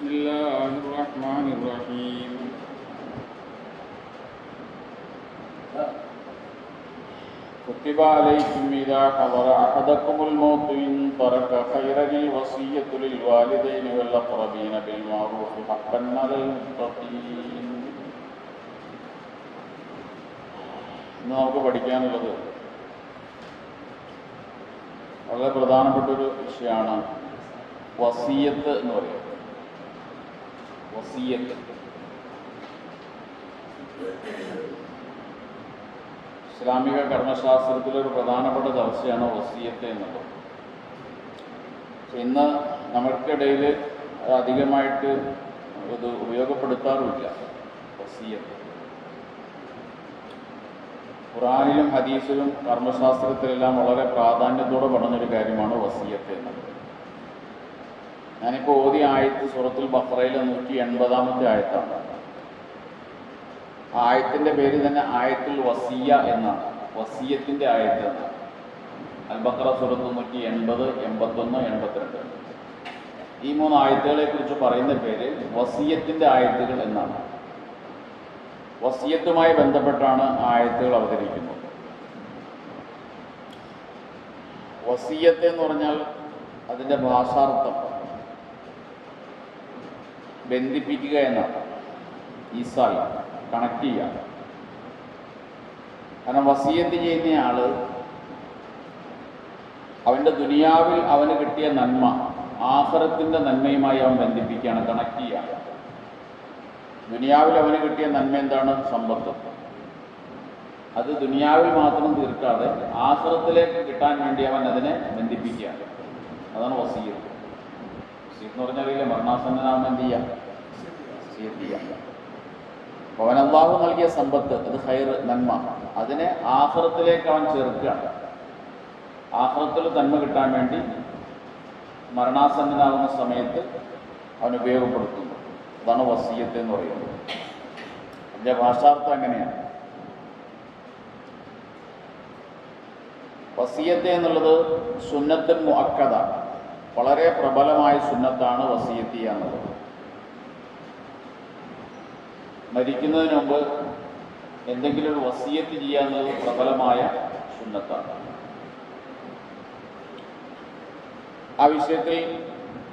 بسم الله الرحمن الرحيم كتب عليكم إذا حضر أحدكم الموت إن ترك خيرا الوصية للوالدين والأقربين بالمعروف حقا على المتقين. നമുക്ക് പഠിക്കാനുള്ളത് വളരെ പ്രധാനപ്പെട്ടൊരു വിഷയമാണ് വസിയത്ത് എന്ന് പറയുന്നത്. വസിയത്ത് ഇസ്ലാമിക കർമ്മശാസ്ത്രത്തിലൊരു പ്രധാനപ്പെട്ട ചർച്ചയാണ് വസിയത്ത് എന്നുള്ളത്. ഇന്ന് നമ്മൾക്കിടയിൽ അത് അധികമായിട്ട് ഇത് ഉപയോഗപ്പെടുത്താറുമില്ല. വസിയത്ത് ഖുർആനിലും ഹദീസിലും കർമ്മശാസ്ത്രത്തിലെല്ലാം വളരെ പ്രാധാന്യത്തോടെ പറഞ്ഞൊരു കാര്യമാണ് വസിയത്ത് എന്നത്. ഞാനിപ്പോൾ ഓതിയ ആയത്ത് സൂറത്തുൽ ബഖറയിലെ 180-ാമത്തെ ആയത്താണ്. ആ ആയത്തിൻ്റെ പേര് തന്നെ ആയത്തുൽ വസിയ എന്നാണ്. വസിയത്തിൻ്റെ ആയത്ത് എന്നാണ്. അൽ ബഖറ സൂറത്ത് 180, 81, 82 ഈ 3 ആയത്തുകളെ കുറിച്ച് പറയുന്ന പേര് വസിയത്തിൻ്റെ ആയത്തുകൾ എന്നാണ്. വസിയത്തുമായി ബന്ധപ്പെട്ടാണ് ആയത്തുകൾ അവതരിക്കുന്നത്. വസിയത്ത് എന്ന് പറഞ്ഞാൽ അതിൻ്റെ ഭാഷാർത്ഥം ബന്ധിപ്പിക്കുക എന്നാണ്. ഈസാൽ, കണക്ട് ചെയ്യുക. കാരണം വസിയത്ത് ചെയ്യുന്ന ആള് അവൻ്റെ ദുനിയാവിൽ അവന് കിട്ടിയ നന്മ ആഖിറത്തിൻ്റെ നന്മയുമായി അവൻ ബന്ധിപ്പിക്കുകയാണ്, കണക്ട് ചെയ്യുക. ദുനിയാവിൽ അവന് കിട്ടിയ നന്മ എന്താണ്? സമ്പത്ത്. അത് ദുനിയാവിൽ മാത്രം തീർക്കാതെ ആഖിറത്തിലേക്ക് കിട്ടാൻ വേണ്ടി അവൻ അതിനെ ബന്ധിപ്പിക്കുകയാണ്. അതാണ് വസിയത്ത്. വസിയത്ത് എന്ന് പറഞ്ഞാൽ മരണാസന്നനാവുമ്പോൾ എന്ത് ചെയ്യാം? വസിയത്ത് ചെയ്യാം. അവൻ അല്ലാഹു നൽകിയ സമ്പത്ത്, അത് ഖൈർ, നന്മ, അതിനെ ആഖിറത്തിലേക്ക് അവൻ ചേർക്കുകയാണ്. ആഖിറത്തിൽ നന്മ കിട്ടാൻ വേണ്ടി മരണാസന്നനാകുന്ന സമയത്ത് അവൻ ഉപയോഗപ്പെടുത്തുന്നു. അതാണ് വസിയത്ത് എന്ന് പറയുന്നത്. അതിൻ്റെ ഭാഷാർത്ഥം എങ്ങനെയാണ്? വസിയത്ത് എന്നുള്ളത് സുന്നത്തുൽ മുഅക്കദ, വളരെ പ്രബലമായ സുന്നത്താണ് വസിയത്ത് ചെയ്യുക എന്നുള്ളത്. മരിക്കുന്നതിന് മുമ്പ് എന്തെങ്കിലും ഒരു വസിയത്ത് ചെയ്യുക എന്നത് പ്രബലമായ സുന്നത്താണ്. ആ വിഷയത്തിൽ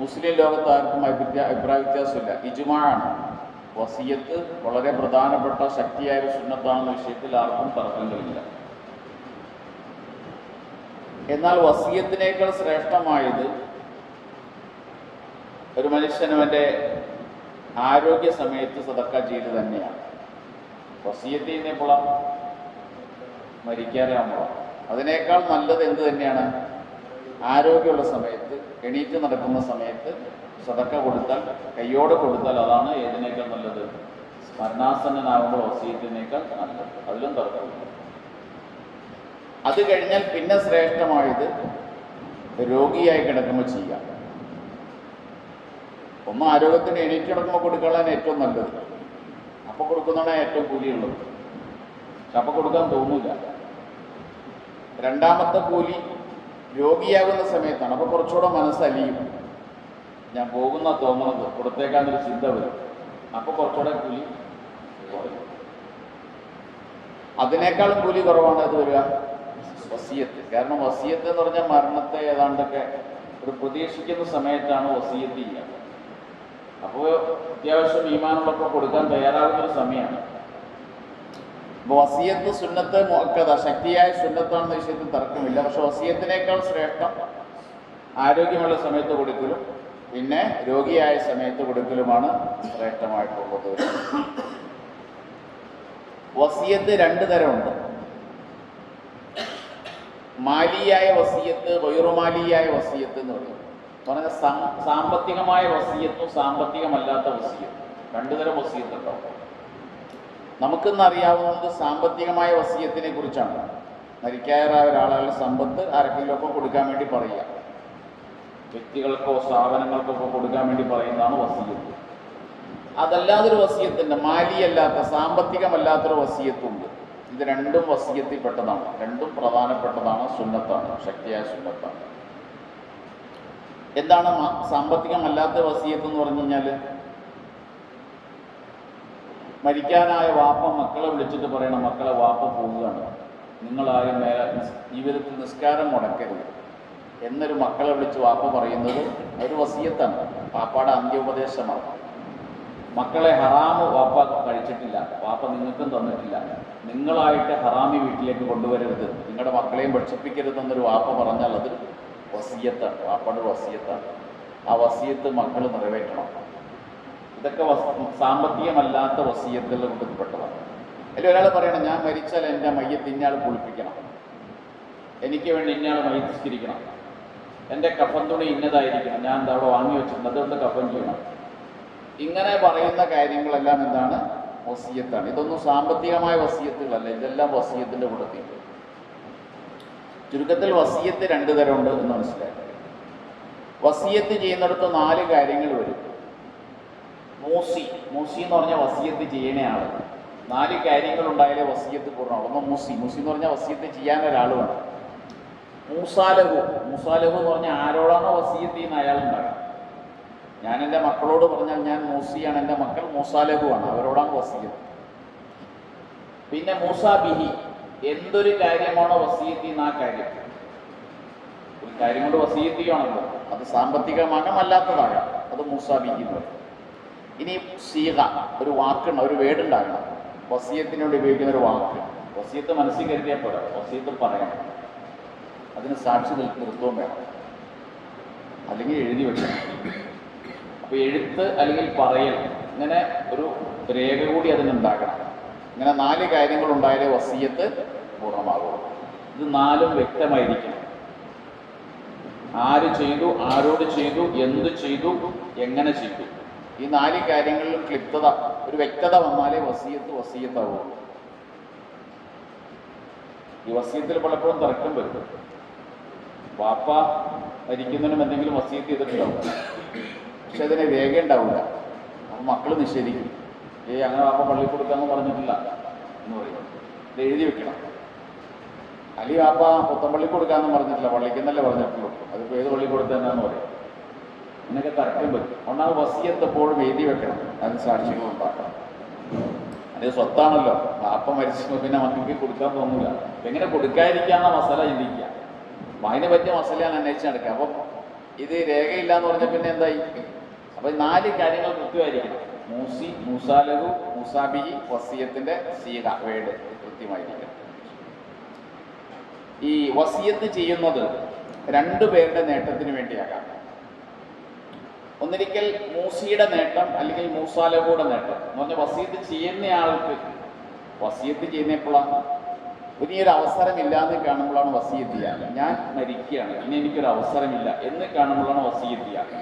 മുസ്ലിം ലോകത്ത് ആർക്കും അഭിപ്രായ വ്യത്യാസമില്ല. ഇജ്മാഅാണ്. വസിയത്ത് വളരെ പ്രധാനപ്പെട്ട ശക്തിയായ ഒരു സുന്നത്താണെന്ന വിഷയത്തിൽ ആർക്കും തർക്കങ്ങളില്ല. എന്നാൽ വസിയത്തിനേക്കാൾ ശ്രേഷ്ഠമായത് ഒരു മനുഷ്യനവൻ്റെ ആരോഗ്യ സമയത്ത് സദക്ക ചെയ്ത് തന്നെയാണ്. വസിയത്ത് ചെയ്യുന്നപ്പോഴാണ് മരിക്കാറാകുമ്പോഴാണ്. അതിനേക്കാൾ നല്ലത് എന്ത് തന്നെയാണ്? ആരോഗ്യമുള്ള സമയത്ത്, എണീറ്റ് നടക്കുന്ന സമയത്ത് സദക്ക കൊടുത്താൽ, കയ്യോടെ കൊടുത്താൽ, അതാണ് ഏതിനേക്കാൾ നല്ലത്? മരണാസന്നനാകുമ്പോൾ വസിയത്തിനേക്കാൾ നല്ലത്. അതിലും തർക്കമില്ല. അത് കഴിഞ്ഞാൽ പിന്നെ ശ്രേഷ്ഠമായത് രോഗിയായി കിടക്കുമ്പോൾ ചെയ്യാം. ഒന്ന് ആരോഗ്യത്തിന് എണീറ്റ് കിടക്കുമ്പോൾ കൊടുക്കാനാണ് ഏറ്റവും നല്ലത്. അപ്പോൾ കൊടുക്കുന്നതാണ് ഏറ്റവും കൂലിയുള്ളത്. പക്ഷെ അപ്പോൾ കൊടുക്കാൻ തോന്നില്ല. രണ്ടാമത്തെ കൂലി രോഗിയാകുന്ന സമയത്താണ്. അപ്പോൾ കുറച്ചുകൂടെ മനസ്സലിയും. ഞാൻ പോകുന്ന തോന്നുന്നത് കൊടുത്തേക്കാന്നൊരു ചിന്ത വരും. അപ്പോൾ കുറച്ചുകൂടെ കൂലി കുറയും. അതിനേക്കാളും കൂലി കുറവാണ് അത് വരിക വസിയത്ത്. കാരണം വസിയത്ത് എന്ന് പറഞ്ഞാൽ മരണത്തെ ഏതാണ്ടൊക്കെ ഒരു പ്രതീക്ഷിക്കുന്ന സമയത്താണ് വസിയത്ത് ചെയ്യുക. അപ്പോൾ അത്യാവശ്യം ഈമാനുള്ളൊക്കെ കൊടുക്കാൻ തയ്യാറാകുന്നൊരു സമയമാണ്. അപ്പോൾ വസിയത്ത് സുന്നത്ത് മുഅക്കദ, ശക്തിയായ സുന്നത്താണെന്ന വിഷയത്തിൽ തർക്കമില്ല. പക്ഷെ വസിയത്തിനേക്കാൾ ശ്രേഷ്ഠം ആരോഗ്യമുള്ള സമയത്ത് കൊടുക്കലും പിന്നെ രോഗിയായ സമയത്ത് കൊടുക്കലുമാണ് ശ്രേഷ്ഠമായിട്ടുള്ളത്. വസിയത്ത് 2 തരമുണ്ട്. മാലിയായ വസിയത്ത്, വൈറുമാലിയായ വസിയത്ത് എന്ന് പറയും. പറഞ്ഞാൽ സാമ്പത്തികമായ വസിയത്തും സാമ്പത്തികമല്ലാത്ത വസിയത്തും 2 തരം വസിയത്ത് ഉണ്ടാവും. നമുക്കിന്ന് അറിയാവുന്നത് സാമ്പത്തികമായ വസിയത്തിനെ കുറിച്ചാണ്. മരിക്കാറായ ഒരാളുടെ സമ്പത്ത് ആർക്കെങ്കിലുമൊക്കെ കൊടുക്കാൻ വേണ്ടി പറയുക, വ്യക്തികൾക്കോ സ്ഥാപനങ്ങൾക്കൊക്കെ കൊടുക്കാൻ വേണ്ടി പറയുന്നതാണ് വസിയത്ത്. അതല്ലാതൊരു വസിയത്തുണ്ട്, മാലിയല്ലാത്ത, സാമ്പത്തികമല്ലാത്തൊരു വസിയത്തുണ്ട്. ഇത് രണ്ടും വസിയത്തിൽ പെട്ടതാണ്. രണ്ടും പ്രധാനപ്പെട്ടതാണ്, സുന്നത്താണ്, ശക്തിയായ സുന്നത്താണ്. എന്താണ് സാമ്പത്തികമല്ലാത്ത വസിയത്ത് എന്ന് പറഞ്ഞു കഴിഞ്ഞാൽ? മരിക്കാനായ വാപ്പ മക്കളെ വിളിച്ചിട്ട് പറയണം, മക്കളെ വാപ്പ പോവുകയാണ്, നിങ്ങളാരും മേലെ ജീവിതത്തിൽ നിസ്കാരം മുടക്കരുത് എന്നൊരു മക്കളെ വിളിച്ച് വാപ്പ പറയുന്നത് ഒരു വസിയത്താണ്, വാപ്പയുടെ അന്ത്യോപദേശമാണ്. മക്കളെ ഹറാമ് വാപ്പ കഴിച്ചിട്ടില്ല, വാപ്പ നിങ്ങൾക്കും തന്നിട്ടില്ല, നിങ്ങളായിട്ട് ഹറാമി വീട്ടിലേക്ക് കൊണ്ടുവരരുത്, നിങ്ങളുടെ മക്കളെയും ഭക്ഷിപ്പിക്കരുതെന്നൊരു വാപ്പ പറഞ്ഞാൽ അത് വസിയത്താണ്, വാപ്പയുടെ വസിയത്താണ്. ആ വസിയത്ത് മക്കൾ നിറവേറ്റണം. ഇതൊക്കെ സാമ്പത്തികമല്ലാത്ത വസിയത്തുകളുടെ കൂട്ടത്തിൽപ്പെട്ടതാണ്. അതിൽ ഒരാൾ പറയണം, ഞാൻ മരിച്ചാൽ എൻ്റെ മയ്യത്ത് ഇന്നയാൾ കുളിപ്പിക്കണം, എനിക്ക് വേണ്ടി ഇന്നയാൾ മയ്യത്തിരിക്കണം, എൻ്റെ കഫൻ തുണി ഇന്നതായിരിക്കണം, ഞാൻ എന്താ അവിടെ വാങ്ങി വെച്ചിട്ടുണ്ട്, അതുകൊണ്ട് കഫൻ ചെയ്യണം. ഇങ്ങനെ പറയുന്ന കാര്യങ്ങളെല്ലാം എന്താണ്? വസിയത്താണ്. ഇതൊന്നും സാമ്പത്തികമായ വസിയത്തുകളല്ല, ഇതെല്ലാം വസിയത്തിൻ്റെ കൂട്ടത്തിൽ. ചുരുക്കത്തിൽ വസിയത്ത് രണ്ട് തരമുണ്ട് എന്ന് മനസ്സിലാക്കുക. വസിയത്ത് ചെയ്യുന്നിടത്ത് 4 കാര്യങ്ങൾ വരും. മൂസി എന്ന് പറഞ്ഞാൽ വസിയത്ത് ചെയ്യണ ആൾ. 4 കാര്യങ്ങൾ ഉണ്ടായാലേ വസിയത്ത് പൂർണ്ണമാവും. ഒന്ന് മൂസി എന്ന് പറഞ്ഞാൽ വസിയത്ത് ചെയ്യാൻ ഒരാളുമാണ്. മൂസാലഹു എന്ന് പറഞ്ഞാൽ ആരോടാണോ വസിയത്ത് ചെയ്യുന്ന അയാളുണ്ടാകാം. ഞാൻ എൻ്റെ മക്കളോട് പറഞ്ഞാൽ ഞാൻ മൂസിയാണ്, എൻ്റെ മക്കൾ മൂസാലഹുവാണ്, അവരോടാണ് വസിയത്ത്. പിന്നെ മൂസാബിഹി, എന്തൊരു കാര്യമാണോ വസിയത്ത് ചെയ്യുന്ന ആ കാര്യം, ഒരു കാര്യം കൊണ്ട് വസിയത്ത് ചെയ്യണമല്ലോ, അത് സാമ്പത്തികമാകാം അല്ലാത്തതാകാം, അത് മൂസാബിഹി എന്ന് പറയും. ഇനി സീഗ, ഒരു വാക്കുണ്ട്, ഒരു വേടുണ്ടാകണം. വസിയത്തിനോട് ഉപയോഗിക്കുന്ന ഒരു വാക്ക്. വസിയത്ത് മനസ്സിൽ കരുതിയാൽ പോരാ, വസിയത്ത് പറയണം, അതിന് സാക്ഷി നിർത്തവും വേണം, അല്ലെങ്കിൽ എഴുതി വെക്കണം. അപ്പോൾ എഴുത്ത് അല്ലെങ്കിൽ പറയൽ, ഇങ്ങനെ ഒരു രേഖ കൂടി അതിനുണ്ടാകണം. ഇങ്ങനെ 4 കാര്യങ്ങൾ ഉണ്ടായാലേ വസിയത്ത് പൂർണ്ണമാകുള്ളൂ. ഇത് 4ഉം വ്യക്തമായിരിക്കണം. ആര് ചെയ്തു, ആരോട് ചെയ്തു, എന്ത് ചെയ്തു, എങ്ങനെ ചെയ്തു, ഈ 4 കാര്യങ്ങളിലും ക്ലിപ്തത, ഒരു വ്യക്തത വന്നാലേ വസിയത്താവുള്ളൂ. ഈ വസിയത്തിൽ പലപ്പോഴും തർക്കം വരും. വാപ്പ മരിക്കുന്നതിനും എന്തെങ്കിലും വസിയത്ത് ചെയ്തിട്ടുണ്ടാവും, പക്ഷെ അതിന് രേഖ ഉണ്ടാവില്ല. അപ്പം മക്കൾ നിഷേധിക്കും, അങ്ങനെ വാപ്പ പള്ളി കൊടുക്കാമെന്ന് പറഞ്ഞിട്ടില്ല എന്ന് പറയും, ഇത് എഴുതി വെക്കണം. അല്ലെങ്കിൽ വാപ്പ പുത്തമ്പള്ളി കൊടുക്കാമെന്ന് പറഞ്ഞിട്ടില്ല, പള്ളിക്കെന്നല്ലേ പറഞ്ഞിട്ടുള്ളൂ, അതിപ്പോൾ ഏത് പള്ളി കൊടുത്തതെന്നാന്ന് പറയും. എന്നൊക്കെ തർക്കം വരും. അതുകൊണ്ട് ആ വസിയത്ത് എപ്പോഴും എഴുതി വെക്കണം, അതിന് സാക്ഷികൾ ഉണ്ടാക്കണം. അത് സ്വത്താണല്ലോ, വാപ്പ മരിച്ചു പിന്നെ മക്കൾക്ക് കൊടുക്കാൻ തോന്നില്ല, എങ്ങനെ കൊടുക്കാതിരിക്കാന്ന മസാല ചിന്തിക്കുക, അതിനെ പറ്റിയ മസാലയാണ് അന്വേഷിച്ച് നടക്കുക. അപ്പം ഇത് രേഖയില്ല എന്ന് പറഞ്ഞാൽ പിന്നെ എന്തായി? അപ്പം 4 കാര്യങ്ങൾ കൃത്യമായിരിക്കണം. മൂസി, മൂസാലഹു, മൂസാബിഹി, വസിയത്തിന്റെ സീഗ, വേട് കൃത്യമായിരിക്കണം. ഈ വസിയത്ത് ചെയ്യുന്നത് 2 പേരുടെ നേട്ടത്തിന് വേണ്ടിയാകാം. ഒന്നിരിക്കൽ മൂസിയുടെ നേട്ടം അല്ലെങ്കിൽ മൂസാലഹുയുടെ നേട്ടം എന്ന് പറഞ്ഞാൽ വസിയത്ത് ചെയ്യുന്നയാൾക്ക്, വസിയത്ത് ചെയ്യുന്ന എപ്പോഴാണ്? ഇനിയൊരു അവസരമില്ല എന്ന് കാണുമ്പോഴാണ് വസിയത്ത് ചെയ്യുക. ഞാൻ മരിക്കുകയാണ്, ഇനി എനിക്കൊരു അവസരമില്ല എന്ന് കാണുമ്പോഴാണ് വസിയത്ത് ചെയ്യുക.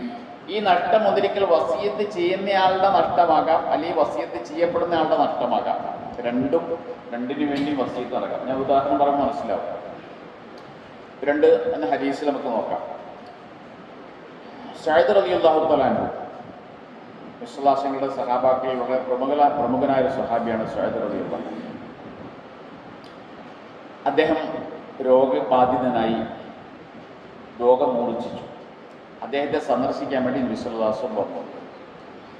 ഈ നഷ്ടം ഒന്നിരിക്കൽ വസിയത്ത് ചെയ്യുന്നയാളുടെ നഷ്ടമാകാം, അല്ലെങ്കിൽ വസിയത്ത് ചെയ്യപ്പെടുന്ന ആളുടെ നഷ്ടമാകാം. രണ്ടിനു വേണ്ടി വസിയത്ത് നടക്കാം. ഞാൻ ഉദാഹരണം പറയുമ്പോൾ മനസ്സിലാവും. 2 എന്ന ഹദീസിൽ നമുക്ക് നോക്കാം. സഅദ് റളിയല്ലാഹു തആല അൻഹു, വിശ്വാസികളുടെ സഹാബാക്കളിൽ വളരെ പ്രമുഖനായ ഒരു സഹാബിയാണ് സഅദ് റളിയല്ലാഹു അൻഹു. അദ്ദേഹം രോഗബാധിതനായി, രോഗം മൂർച്ഛിച്ചു. അദ്ദേഹത്തെ സന്ദർശിക്കാൻ വേണ്ടി നബി സല്ലല്ലാഹു അലൈഹി വസല്ലം വന്നു.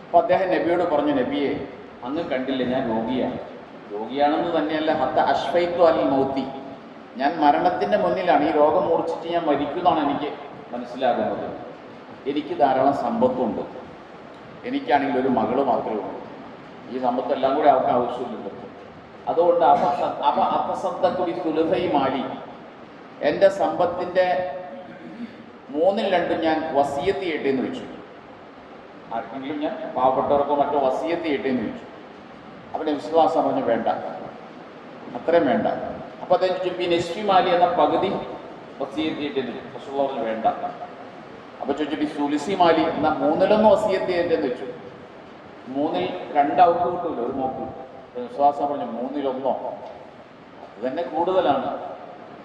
അപ്പോൾ അദ്ദേഹം നബിയോട് പറഞ്ഞു, നബിയെ, അങ്ങ് കണ്ടില്ല ഞാൻ രോഗിയാണെന്ന് തന്നെയല്ല, ഹത്ത അഷ്ഫൈതു അൽ മൗത്തി, ഞാൻ മരണത്തിൻ്റെ മുന്നിലാണ്, ഈ രോഗം മൂർച്ഛിച്ച് ഞാൻ മരിക്കുന്നതാണ് എനിക്ക് മനസ്സിലാകുന്നത്. എനിക്ക് ധാരാളം സമ്പത്തുണ്ട്, എനിക്കാണെങ്കിൽ ഒരു മകള് മാത്രമേ ഉള്ളൂ, ഈ സമ്പത്തെല്ലാം കൂടി അവർക്ക് ആവശ്യമില്ലല്ലോ. അതുകൊണ്ട് അപസദ്ദഖുബി സുലുസൈ മാലി, എൻ്റെ സമ്പത്തിൻ്റെ 3/2 ഞാൻ വസിയത്ത് ചെയ്യട്ടെ എന്ന് വെച്ചു. ആർക്കെങ്കിലും ഞാൻ പാവപ്പെട്ടവർക്കോ മറ്റോ വസിയത്ത് ചെയ്യട്ടെ എന്ന് വെച്ചു. അവൻ്റെ വിശ്വാസം പറഞ്ഞു, വേണ്ട, അത്രയും വേണ്ട. അപ്പോൾ അദ്ദേഹം ചോദിച്ചു, നെസ്ഫി മാലി എന്ന പകുതി വസിയത്ത് ചെയ്യട്ടെ എന്ന് വെച്ചു. റസൂലുള്ളാഹി പറഞ്ഞു, വേണ്ട. അപ്പോൾ ചോദിച്ചു, സുലുസി മാലി എന്ന 1/3 വസിയത്ത് ചെയ്യട്ടെ എന്ന് വെച്ചു. 2/3 അവർക്ക് കിട്ടൂല, ഒരു നോക്കൂ. വിശ്വാസം പറഞ്ഞു, 1/3 അത് തന്നെ കൂടുതലാണ്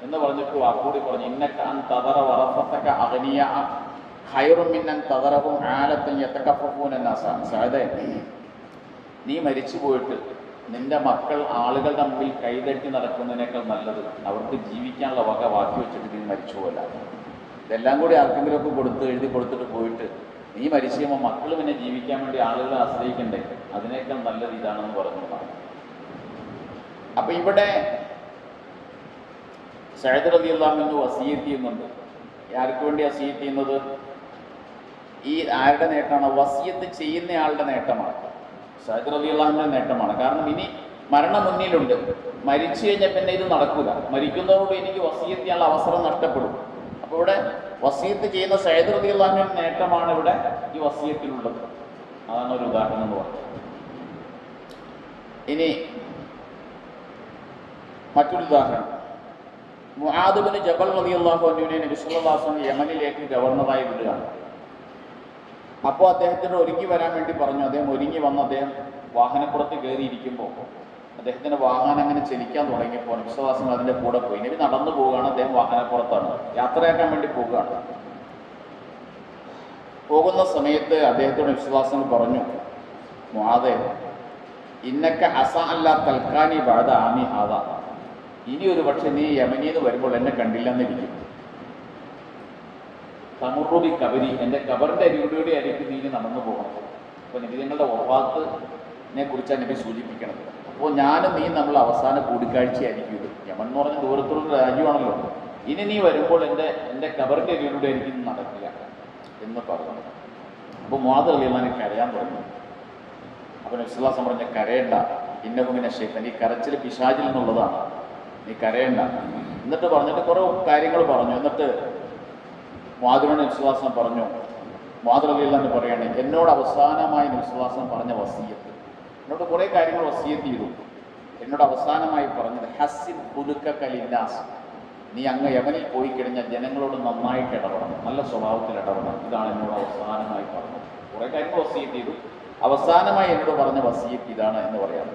എന്ന് പറഞ്ഞിട്ട് വാക്കുകൂടി പറഞ്ഞു, ഇന്നക അൻ തദറ വറസതക അഗ്നിയ ഖൈറും മിൻ അൻ തദറഹും ആലത്തൻ യതകഫഫൂന നാസ. സഅദേ, നീ മരിച്ചു പോയിട്ട് നിന്റെ മക്കൾ ആളുകളുടെ മുമ്പിൽ കൈതട്ടി നടക്കുന്നതിനേക്കാൾ നല്ലത് അവർക്ക് ജീവിക്കാനുള്ള വക ബാക്കി വെച്ചിട്ട് നീ മരിച്ചു പോല. ഇതെല്ലാം കൂടി ആർക്കെങ്കിലുമൊക്കെ എഴുതി കൊടുത്തിട്ട് പോയിട്ട് നീ മരിച്ചു കഴിയുമ്പോൾ മക്കൾ പിന്നെ ജീവിക്കാൻ വേണ്ടി ആളുകളെ ആശ്രയിക്കണ്ടേ, അതിനേക്കാൾ നല്ലത് ഇതാണെന്ന് പറഞ്ഞതാണ്. അപ്പൊ ഇവിടെ സഅദ് റളിയല്ലാഹു അൻഹു വസിയത്ത് ചെയ്യുന്നുണ്ട്. ആർക്ക് വേണ്ടി വസിയത്ത് ചെയ്യുന്നത്? ഈ ആരുടെ നേട്ടമാണ്? വസിയത്ത് ചെയ്യുന്നയാളുടെ നേട്ടമാണ്. സഅദ് റളിയല്ലാഹു അൻഹുവിന്റെ നേട്ടമാണ്. കാരണം ഇനി മരണം മുന്നിലുണ്ട്. മരിച്ചു കഴിഞ്ഞാൽ പിന്നെ ഇത് നടക്കില്ല. മരിക്കുന്നതോട് എനിക്ക് വസിയത്ത് ചെയ്യാനുള്ള അവസരം നഷ്ടപ്പെടും. അപ്പോൾ ഇവിടെ വസിയത്ത് ചെയ്യുന്ന സഅദ് റളിയല്ലാഹു അൻഹുവിന്റെ നേട്ടമാണ് ഇവിടെ ഈ വസിയത്തിലുള്ളത്. അതാണ് ഒരു ഉദാഹരണം എന്ന് പറയുന്നത്. ഇനി മറ്റൊരു ഉദാഹരണം, മുആദ് ഇബ്നു ജബൽ റളിയല്ലാഹു അൻഹുവിനെ നബി സല്ലല്ലാഹു അലൈഹി വസല്ലം യമനിലേക്ക് ഗവർണറായി വിടുകയാണ്. അപ്പോൾ അദ്ദേഹത്തിന് ഒരുങ്ങി വരാൻ വേണ്ടി പറഞ്ഞു. അദ്ദേഹം ഒരുങ്ങി വന്ന് അദ്ദേഹം വാഹനപ്പുറത്ത് കയറിയിരിക്കുമ്പോൾ അദ്ദേഹത്തിൻ്റെ വാഹനം അങ്ങനെ ചലിക്കാൻ തുടങ്ങിയപ്പോൾ വിശ്വാസം അതിൻ്റെ കൂടെ പോയി. നബി നടന്നു പോവുകയാണ്, അദ്ദേഹം വാഹനപ്പുറത്താണ്, യാത്രയാക്കാൻ വേണ്ടി പോവുകയാണ്. പോകുന്ന സമയത്ത് അദ്ദേഹത്തോട് വിശ്വാസം പറഞ്ഞു, മുആദേ ഇന്നക്ക അസ അല്ല തൽക്കാനി ബഅദ ആമി ഹാദാ, ഇനി ഒരു പക്ഷെ നീ യമനിന്ന് വരുമ്പോൾ എന്നെ കണ്ടില്ലെന്നിരിക്കും. തമുറുബി കബരി, എൻ്റെ കബറിൻ്റെ അരികിലൂടെ ആയിരിക്കും നീ നടന്നു പോകണം. അപ്പോൾ നബി നിങ്ങളുടെ വഫാത്തിനെ കുറിച്ചാണ് നബി സൂചിപ്പിക്കണത്. അപ്പോൾ ഞാനും നീ നമ്മൾ അവസാന കൂടിക്കാഴ്ചയായിരിക്കും ഇത്. യമൻ എന്ന് പറഞ്ഞ ദൂരത്തുള്ള രാജ്യമാണല്ലോ. ഇനി നീ വരുമ്പോൾ എൻ്റെ കബറിൻ്റെ അരികിലൂടെ ആയിരിക്കും നടക്കുക എന്ന് പറഞ്ഞു. അപ്പോൾ മുആദ് റളിയല്ലാഹു അൻഹു കരയാൻ തുടങ്ങി. അപ്പോൾ നബി സല്ലല്ലാഹു അലൈഹി വസല്ലം പറഞ്ഞു, കരയണ്ട, ഇന്നഹു മിന ശൈത്താൻ, ഈ കരച്ചിൽ പിശാചിൽ നിന്നുള്ളതാണ്, നീ കരയണ്ട. എന്നിട്ട് പറഞ്ഞിട്ട് കുറേ കാര്യങ്ങൾ പറഞ്ഞു. എന്നിട്ട് മുആദിനോട് നബി സല്ലല്ലാഹു അലൈഹി വസല്ലം പറഞ്ഞു, മുആദ് റളിയല്ലാഹു അൻഹു പറയാണ്, എന്നോട് അവസാനമായി നബി സല്ലല്ലാഹു അലൈഹി വസല്ലം പറഞ്ഞ വസിയത്ത്, എന്നോട് കുറേ കാര്യങ്ങൾ വസിയത്ത് ചെയ്തു. എന്നോട് അവസാനമായി പറഞ്ഞത് ഹസ്സിൻ ഖുലുഖക ലിന്നാസ്, നീ അങ്ങ് യമനിൽ പോയി കഴിഞ്ഞാൽ ജനങ്ങളോട് നന്നായിട്ട് ഇടപെടണം, നല്ല സ്വഭാവത്തിൽ ഇടപെടണം. ഇതാണ് എന്നോട് അവസാനമായി പറഞ്ഞത്. കുറേ കാര്യങ്ങൾ വസിയത്ത് ചെയ്തു. അവസാനമായി എന്നോട് പറഞ്ഞ വസിയത്ത് ഇതാണ് എന്ന് പറയാം.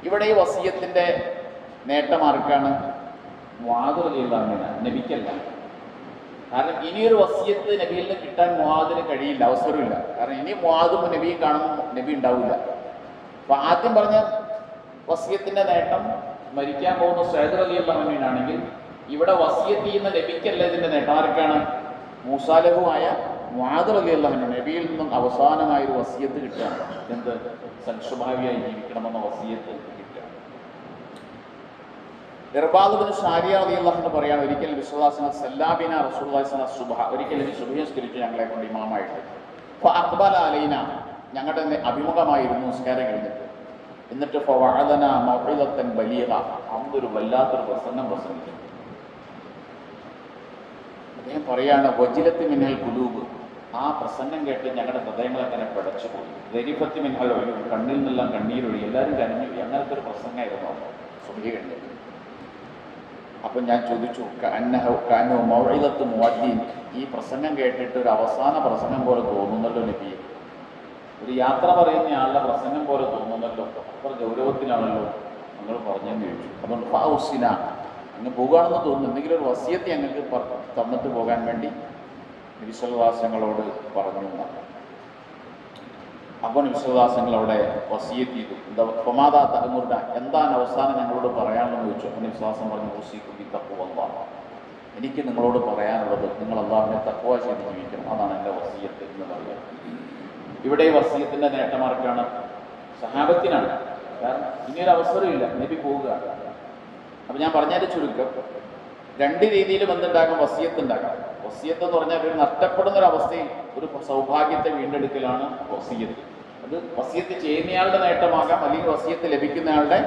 ഇവിടെ ഈ വസിയത്തിൻ്റെ നേട്ടം ആർക്കാണ്? മുആദ് റളിയല്ലാഹു അൻഹു, നബിക്കല്ല. കാരണം ഇനിയൊരു വസിയത്ത് നബിയിൽ നിന്ന് കിട്ടാൻ മുആദിന് കഴിയില്ല, അവസരമില്ല. കാരണം ഇനി മുആദും നബിയും കാണുമ്പോൾ നബി ഉണ്ടാവില്ല. അപ്പൊ ആദ്യം പറഞ്ഞ വസിയത്തിന്റെ നേട്ടം മരിക്കാൻ പോകുന്ന സഅദ് റളിയല്ലാഹു അൻഹുവിനാണെങ്കിൽ, ഇവിടെ വസിയത്ത് ചെയ്യുന്ന നബിക്കല്ല ഇതിന്റെ നേട്ടം. ആർക്കാണ്? മൂസാലഹുമായ മുആദ് റളിയല്ലാഹു അൻഹു, നബിയിൽ നിന്നും അവസാനമായൊരു വസിയത്ത് കിട്ടുകയാണ്. എന്ത്? സൽസ്വഭാവിയായി ജീവിക്കണമെന്ന വസിയത്ത് കിട്ടുക. ഇർബാദ് ഇബ്നു സാരിയ റളിയല്ലാഹു അൻഹു പറയാണ്, ഒരിക്കൽ വിശ്വാസന സല്ലാബിന റസൂലുള്ളാഹി സ്വല്ലല്ലാഹു അലൈഹി വസല്ലം സുബ്ഹ, ഒരിക്കൽ സുബ്ഹി നിസ്കരിച്ചു ഞങ്ങളെ കൊണ്ട് ഇമാമായിട്ട്. ഫഅഖ്ബല അലൈന, ഞങ്ങളുടെ അഭിമുഖമായിരുന്നു നിസ്കാരം കഴിഞ്ഞിട്ട്. എന്നിട്ട് ഫവഅദന മൗഇദത്തൻ ബലീഗ, അതൊരു വല്ലാത്തൊരു പ്രസംഗം പ്രസംഗിച്ചു. അദ്ദേഹം പറയാണ്, വജിലത്ത് മിൻഹൽ ഖുലൂബ്, ആ പ്രസംഗം കേട്ട് ഞങ്ങളുടെ ഹൃദയങ്ങൾ അങ്ങനെ പിടച്ചു പോയി. ദരിഫത്ത് മിൻഹൽ ഒഴുകി, കണ്ണിൽ നിന്നെല്ലാം കണ്ണീരൊഴി, എല്ലാവരും കരഞ്ഞു. അങ്ങനത്തെ ഒരു പ്രസംഗമായിരുന്നു സുബ്ഹി കഴിഞ്ഞിട്ട്. അപ്പം ഞാൻ ചോദിച്ചു, കാനു മൗഇദത്ത് മുഅദ്ദിൻ, ഈ പ്രസംഗം കേട്ടിട്ട് ഒരു അവസാന പ്രസംഗം പോലെ തോന്നുന്നല്ലോ നബിയെ, ഒരു യാത്ര പറയുന്ന ആളുടെ പ്രസംഗം പോലെ തോന്നുന്നല്ലോ, അത്ര ഗൗരവത്തിലാണല്ലോ നിങ്ങൾ പറഞ്ഞെന്ന് ചോദിച്ചു. അതുകൊണ്ട് ഫൗസിന, അങ്ങ് പോകുകയാണെന്ന് തോന്നുന്നു, എന്തെങ്കിലും ഒരു വസിയത്ത് ഞങ്ങൾക്ക് തന്നിട്ട് പോകാൻ വേണ്ടി നബി സല്ലല്ലാഹു അലൈഹി വസല്ലമയോട് പറഞ്ഞു എന്നാണ്. അപ്പോൾ നബി സല്ലല്ലാഹു അലൈഹി വസല്ലമയോടെ വസിയത്ത് ചെയ്തു. ഫമാദാ തഅ്മുറുന, എന്താണ് അവസാനം ഞങ്ങളോട് പറയാനുള്ളതെന്ന് ചോദിച്ചു. അപ്പോൾ നബി സല്ലല്ലാഹു അലൈഹി വസല്ലം പറഞ്ഞു, ഉസീകും ബിത്തഖ്വല്ലാഹ്, എനിക്ക് നിങ്ങളോട് പറയാനുള്ളത് നിങ്ങൾ അല്ലാഹുവിനെ തഖ്വ ചെയ്ത് ജീവിക്കണം, അതാണ് എൻ്റെ വസിയത്ത് എന്ന് പറയുക. ഇവിടെ വസിയത്തിൻ്റെ നേട്ടമാർക്കാണ്? സഹാബത്തിനാണ്. കാരണം ഇനിയൊരു അവസരമില്ല, നബി പോവുകയാണ്. അപ്പം ഞാൻ പറഞ്ഞതിൻ്റെ ചുരുക്കം, രണ്ട് രീതിയിലും എന്തുണ്ടാക്കാം? വസിയത്ത് ഉണ്ടാക്കാം. വസിയത്ത് എന്ന് പറഞ്ഞാൽ ഒരു നഷ്ടപ്പെടുന്ന ഒരു അവസ്ഥയിൽ ഒരു സൗഭാഗ്യത്തെ വീണ്ടെടുക്കലാണ് വസിയത്ത്. അത് വസിയത്ത് ചെയ്യുന്നയാളുടെ നേട്ടമാകാം, അല്ലെങ്കിൽ വസിയത്ത് ലഭിക്കുന്നയാളുടെ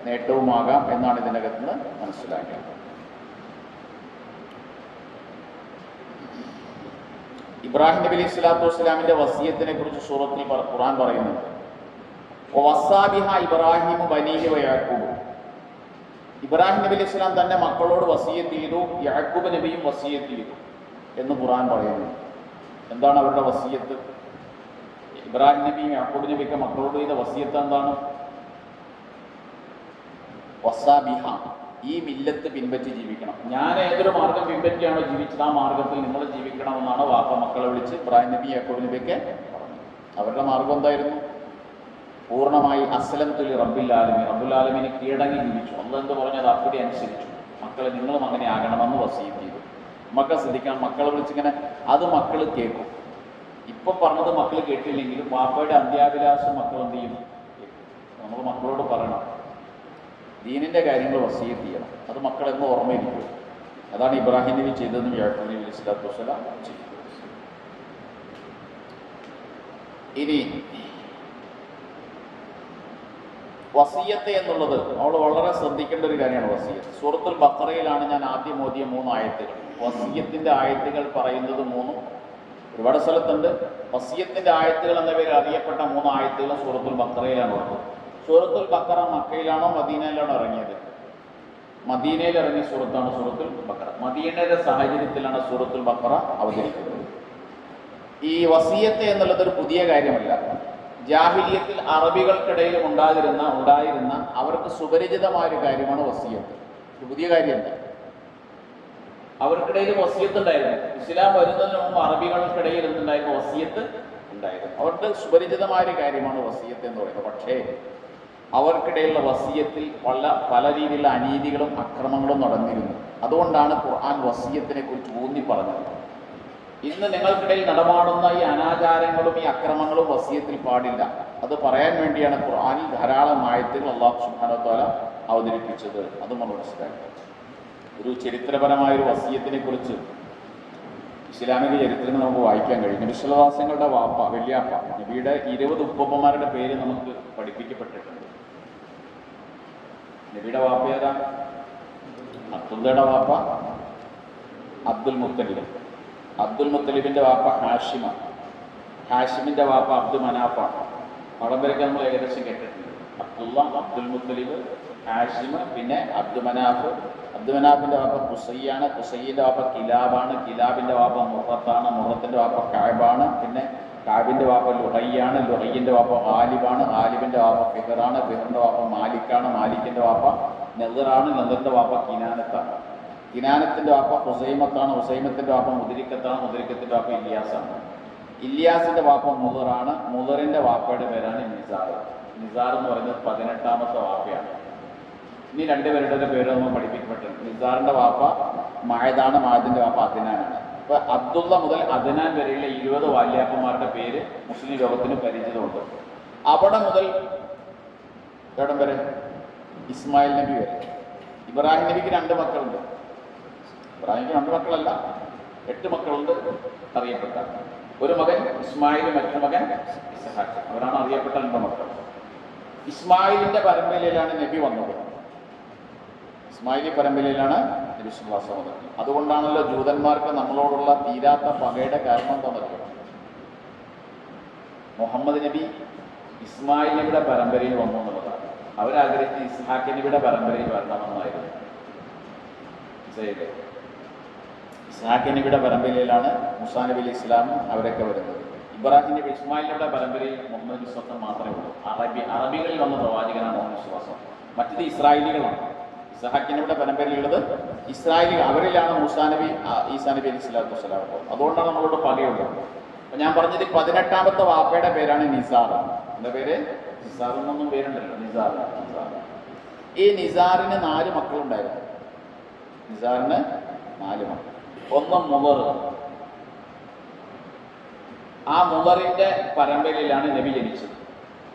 നേട്ടവുമാകാം എന്നാണ് ഇതിനകത്ത് നിന്ന് മനസ്സിലാക്കേണ്ടത്. ഇബ്രാഹിം നബി അലൈഹി സ്വലാത്തു വസ്സലാമിന്റെ വസിയത്തിനെ കുറിച്ച് സൂറത്തിൽ ഖുർആൻ പറയുന്നുണ്ട്. വസാബിഹ ഇബ്രാഹിം ബനീഹി വ യാക്കൂബ്, ഇബ്രാഹിം നബി അലൈഹി സ്വലാം തന്റെ മക്കളോട് വസിയത്ത് ചെയ്തു, യാക്കൂബ് നബിയും വസിയത്ത് ചെയ്തു എന്ന് ഖുർആൻ പറയുന്നു. എന്താണ് അവരുടെ വസിയത്ത്? ഇബ്രാഹിം നബിയും യാക്കൂബ് നബിയൊക്കെ മക്കളോട് ചെയ്ത വസിയത്ത് എന്താണ്? വസാബിഹ, ഈ മില്ലത്ത് പിൻപറ്റി ജീവിക്കണം. ഞാൻ ഏതൊരു മാർഗം പിൻപറ്റിയാണോ ജീവിച്ചത് ആ മാർഗത്തിൽ നിങ്ങൾ ജീവിക്കണമെന്നാണ് വാപ്പ മക്കളെ വിളിച്ച് ഇബ്രാഹിം നബി യാക്കൂബ് നബിയൊക്കെ പറഞ്ഞു. അവരുടെ മാർഗം എന്തായിരുന്നു? പൂർണ്ണമായി അസ്ലം തുലി റബ്ബിൽ ആലമീൻ, റബ്ബുൽ ആലമീനെ കീഴടങ്ങി ജീവിച്ചു. അള്ളാഹ് എന്ത് പറഞ്ഞത് അപ്പടി അനുസരിച്ചു. മക്കളെ നിങ്ങളും അങ്ങനെ ആകണമെന്ന് വസിയത്ത് ചെയ്തു. മക്കളെ ശ്രദ്ധിക്കണം, മക്കളെ വിളിച്ചിങ്ങനെ അത് മക്കൾ കേൾക്കും. ഇപ്പം ഇപ്പൊ പറഞ്ഞത് മക്കൾ കേട്ടില്ലെങ്കിലും വാപ്പയുടെ അന്ത്യാഭിലാഷം മക്കൾ എന്ത് ചെയ്യും? നമ്മൾ മക്കളോട് പറയണം, ദീനിന്റെ കാര്യങ്ങൾ വസിയത്ത് ചെയ്യണം. അത് മക്കളെന്ന് ഓർമ്മയിരിക്കും. അതാണ് ഇബ്രാഹിം നബി ചെയ്തതെന്നും യാക്കൂബ് നബി അലൈഹി സ്വലാത്തു വസ്സലാം ചെയ്തു. ഇനി വസിയത്ത് എന്നുള്ളത് നമ്മൾ വളരെ ശ്രദ്ധിക്കേണ്ട ഒരു കാര്യമാണ്. വസിയത്ത് സൂറത്തുൽ ബഖറയിലാണ് ഞാൻ ആദ്യം ഓതിയ 3 ആയത്തുകൾ. വസിയത്തിന്റെ ആയത്തുകൾ പറയുന്നത് 3 ഒരുപാട് സ്ഥലത്തുണ്ട്. വസിയത്തിന്റെ ആയത്തുകൾ എന്ന പേരിൽ അറിയപ്പെട്ട 3 ആയത്തുകൾ സൂറത്തുൽ ബഖറയിലാണ് ഉള്ളത്. സൂറത്തുൽ ബഖറ മക്കയിലാണോ മദീനയിലാണോ ഇറങ്ങിയത്? മദീനയിൽ ഇറങ്ങിയ സൂറത്താണ് സൂറത്തുൽ ബഖറ. മദീനയുടെ സാഹചര്യത്തിലാണ് സൂറത്തുൽ ബഖറ അവതരിക്കുന്നത്. ഈ വസിയത്ത് എന്നുള്ളത് ഒരു പുതിയ കാര്യമല്ല. ജാഹിലിയത്തിൽ അറബികൾക്കിടയിൽ ഉണ്ടായിരുന്ന അവർക്ക് സുപരിചിതമായ ഒരു കാര്യമാണ് വസിയത്ത്. ഒരു പുതിയ കാര്യമല്ല. അവർക്കിടയിൽ വസിയത്ത് ഉണ്ടായിരുന്നു. ഇസ്ലാം വരുന്നതിന് മുമ്പ് അറബികൾക്കിടയിൽ എന്തുണ്ടായിരുന്നു? വസിയത്ത് ഉണ്ടായിരുന്നു. അവർക്ക് സുപരിചിതമായ ഒരു കാര്യമാണ് വസിയത്ത് എന്ന് പറയുന്നത്. പക്ഷേ അവർക്കിടയിലുള്ള വസിയത്തിൽ പല രീതിയിലുള്ള അനീതികളും അക്രമങ്ങളും നടന്നിരുന്നു. അതുകൊണ്ടാണ് ഖുർആൻ വസിയത്തിനെ കുറിച്ച് ഊന്നി പറഞ്ഞത്. ഇന്ന് നിങ്ങൾക്കിടയിൽ നടമാടുന്ന ഈ അനാചാരങ്ങളും ഈ അക്രമങ്ങളും വസിയത്തിൽ പാടില്ല. അത് പറയാൻ വേണ്ടിയാണ് ഖുർആനിൽ ധാരാളം ആയത്തുകൾ അല്ലാഹു സുബ്ഹാനഹു വ തആല അവതരിപ്പിച്ചത്. അത് നമ്മൾ മനസ്സിലാക്കുക. ഒരു ചരിത്രപരമായൊരു വസിയത്തിനെ കുറിച്ച് ഇസ്ലാമിക ചരിത്രങ്ങൾ നമുക്ക് വായിക്കാൻ കഴിയും. നബി സ്വല്ലല്ലാഹുങ്ങളുടെ വാപ്പ, വല്യാപ്പ, നബിയുടെ 20 ഉപ്പമാരുടെ പേര് നമുക്ക് പഠിപ്പിക്കപ്പെട്ടിട്ടുണ്ട്. നബിയുടെ വാപ്പ ഏതാ? അബ്ദുള്ളയുടെ വാപ്പ അബ്ദുൽ മുത്തലിബ്. അബ്ദുൽ മുത്തലിബിന്റെ വാപ്പ ഹാഷിമ. ഹാഷിമിന്റെ വാപ്പ അബ്ദു മനാഫാണ്. അവിടെ വരെയൊക്കെ നമ്മൾ ഏകദേശം കേട്ടിട്ടുണ്ട്. അബ്ദുള്ള, അബ്ദുൽ മുത്തലിബ്, ഹാഷിമ, പിന്നെ അബ്ദു മനാഫ്. അബ്ദു മനാഫിന്റെ വാപ്പ ഖുസൈയാണ്. ഖുസൈന്റെ വാപ്പ കിലാബാണ്. കിലാബിന്റെ വാപ്പ മുറത്താണ്. മുറത്തിന്റെ വാപ്പ കഅബാണ്. പിന്നെ കഅബിന്റെ വാപ്പ ലുഹയ്യാണ്. ലുഹയ്യന്റെ വാപ്പ ഗാലിബാണ്. ഗാലിബിന്റെ വാപ്പ ഫിഹറാണ്. ഫിഹറിന്റെ വാപ്പ മാലിക്കാണ്. മാലിക്കിന്റെ വാപ്പ നെദറാണ്. നെദറിന്റെ വാപ്പ കിനാനത്താണ്. കിനാനത്തിന്റെ വാപ്പ ഹുസൈമത്താണ്. ഹുസൈമത്തിന്റെ വാപ്പ മുദരിക്കത്താണ്. മുദരിക്കത്തിന്റെ വാപ്പ ഇല്യാസാണ്. ഇല്യാസിന്റെ വാപ്പ മുദറാണ്. മുദറിന്റെ വാപ്പയുടെ പേരാണ് നിസാർ. നിസാർ എന്ന് പറയുന്നത് 18ാമത്തെ വാപ്പയാണ്. ഇനി 2 പേരുടെ പേര് നമ്മൾ പഠിപ്പിക്കപ്പെട്ടിട്ടുണ്ട്. നിസാറിന്റെ വാപ്പ മഅദാണ്. മഅദിന്റെ വാപ്പ അദ്നാനാണ്. ഇപ്പൊ അബ്ദുള്ള മുതൽ അദ്നാൻ വരെയുള്ള 20 വാല്യാപ്പന്മാരുടെ പേര് മുസ്ലിം ലോകത്തിന് പരിചിതമുണ്ട്. അവിടെ മുതൽ എവിടം വരെ? ഇസ്മായിൽ നബി വരെ. ഇബ്രാഹിം നബിക്ക് 2 മക്കളുണ്ട്. ഇബ്രാഹിമിക്ക് 2 മക്കളല്ല, 8 മക്കളുണ്ട് അറിയപ്പെട്ട. ഒരു മകൻ ഇസ്മായിൽ, മറ്റൊരു മകൻ ഇസ്ഹാഖ്. അവരാണ് അറിയപ്പെട്ട 2 മക്കൾ. ഇസ്മായിലിന്റെ പരമ്പരയിലാണ് നബി വന്നത്. ഇസ്മായിലി പരമ്പരയിലാണ് നബി സല്ലല്ലാഹു അലൈഹി വസല്ലം. അതുകൊണ്ടാണല്ലോ ജൂതന്മാർക്ക് നമ്മളോടുള്ള തീരാത്ത പകയുടെ കാരണം തന്നിട്ടുള്ളത്. മുഹമ്മദ് നബി ഇസ്മായിൽ നബിയുടെ പരമ്പരയിൽ വന്നു എന്നുള്ളതാണ്. അവരാഗ്രഹിച്ച് ഇസ്ഹാഖ് നബിയുടെ പരമ്പരയിൽ വരണമെന്നായിരുന്നു. ഇസ്ഹാഖ് നബിയുടെ പരമ്പരയിലാണ് മുസാ നബി അലൈഹി ഇസ്ലാം അവരൊക്കെ വരുന്നത്. ഇബ്രാഹിം നബി, ഇസ്മായിൽ നബിയുടെ പരമ്പരയിൽ മുഹമ്മദ് വിശ്വാസം മാത്രമേ ഉള്ളൂ. അറബികളിൽ വന്ന പ്രവാചകനാണ് മുഹമ്മദ് വിശ്വാസം. മറ്റത് ഇസ്രായേലികളാണ്. ഇസ്ഹാഖ് നബിയുടെ പരമ്പരയിലുള്ളത് ഇസ്രായേലി. അവരിലാണ് മൂസാ നബി, ഈസാ നബി അലൈഹി സ്വലാത്തു വസ്സലാം. അതുകൊണ്ടാണ് നമ്മളോട് പകയുള്ളത്. അപ്പൊ ഞാൻ പറഞ്ഞത് 18ാമത്തെ വാപ്പയുടെ പേരാണ് നിസാർ. എന്താ പേര്? നിസാർ എന്നൊന്നും പേരുണ്ടല്ലോ, നിസാർ. ഈ നിസാറിന് 4 മക്കളുണ്ടായിരുന്നു. നിസാറിന് 4 മക്കൾ. ഒന്ന് മുദർ. ആ മുദറിന്റെ പരമ്പരയിലാണ് നബി ജനിച്ചത്.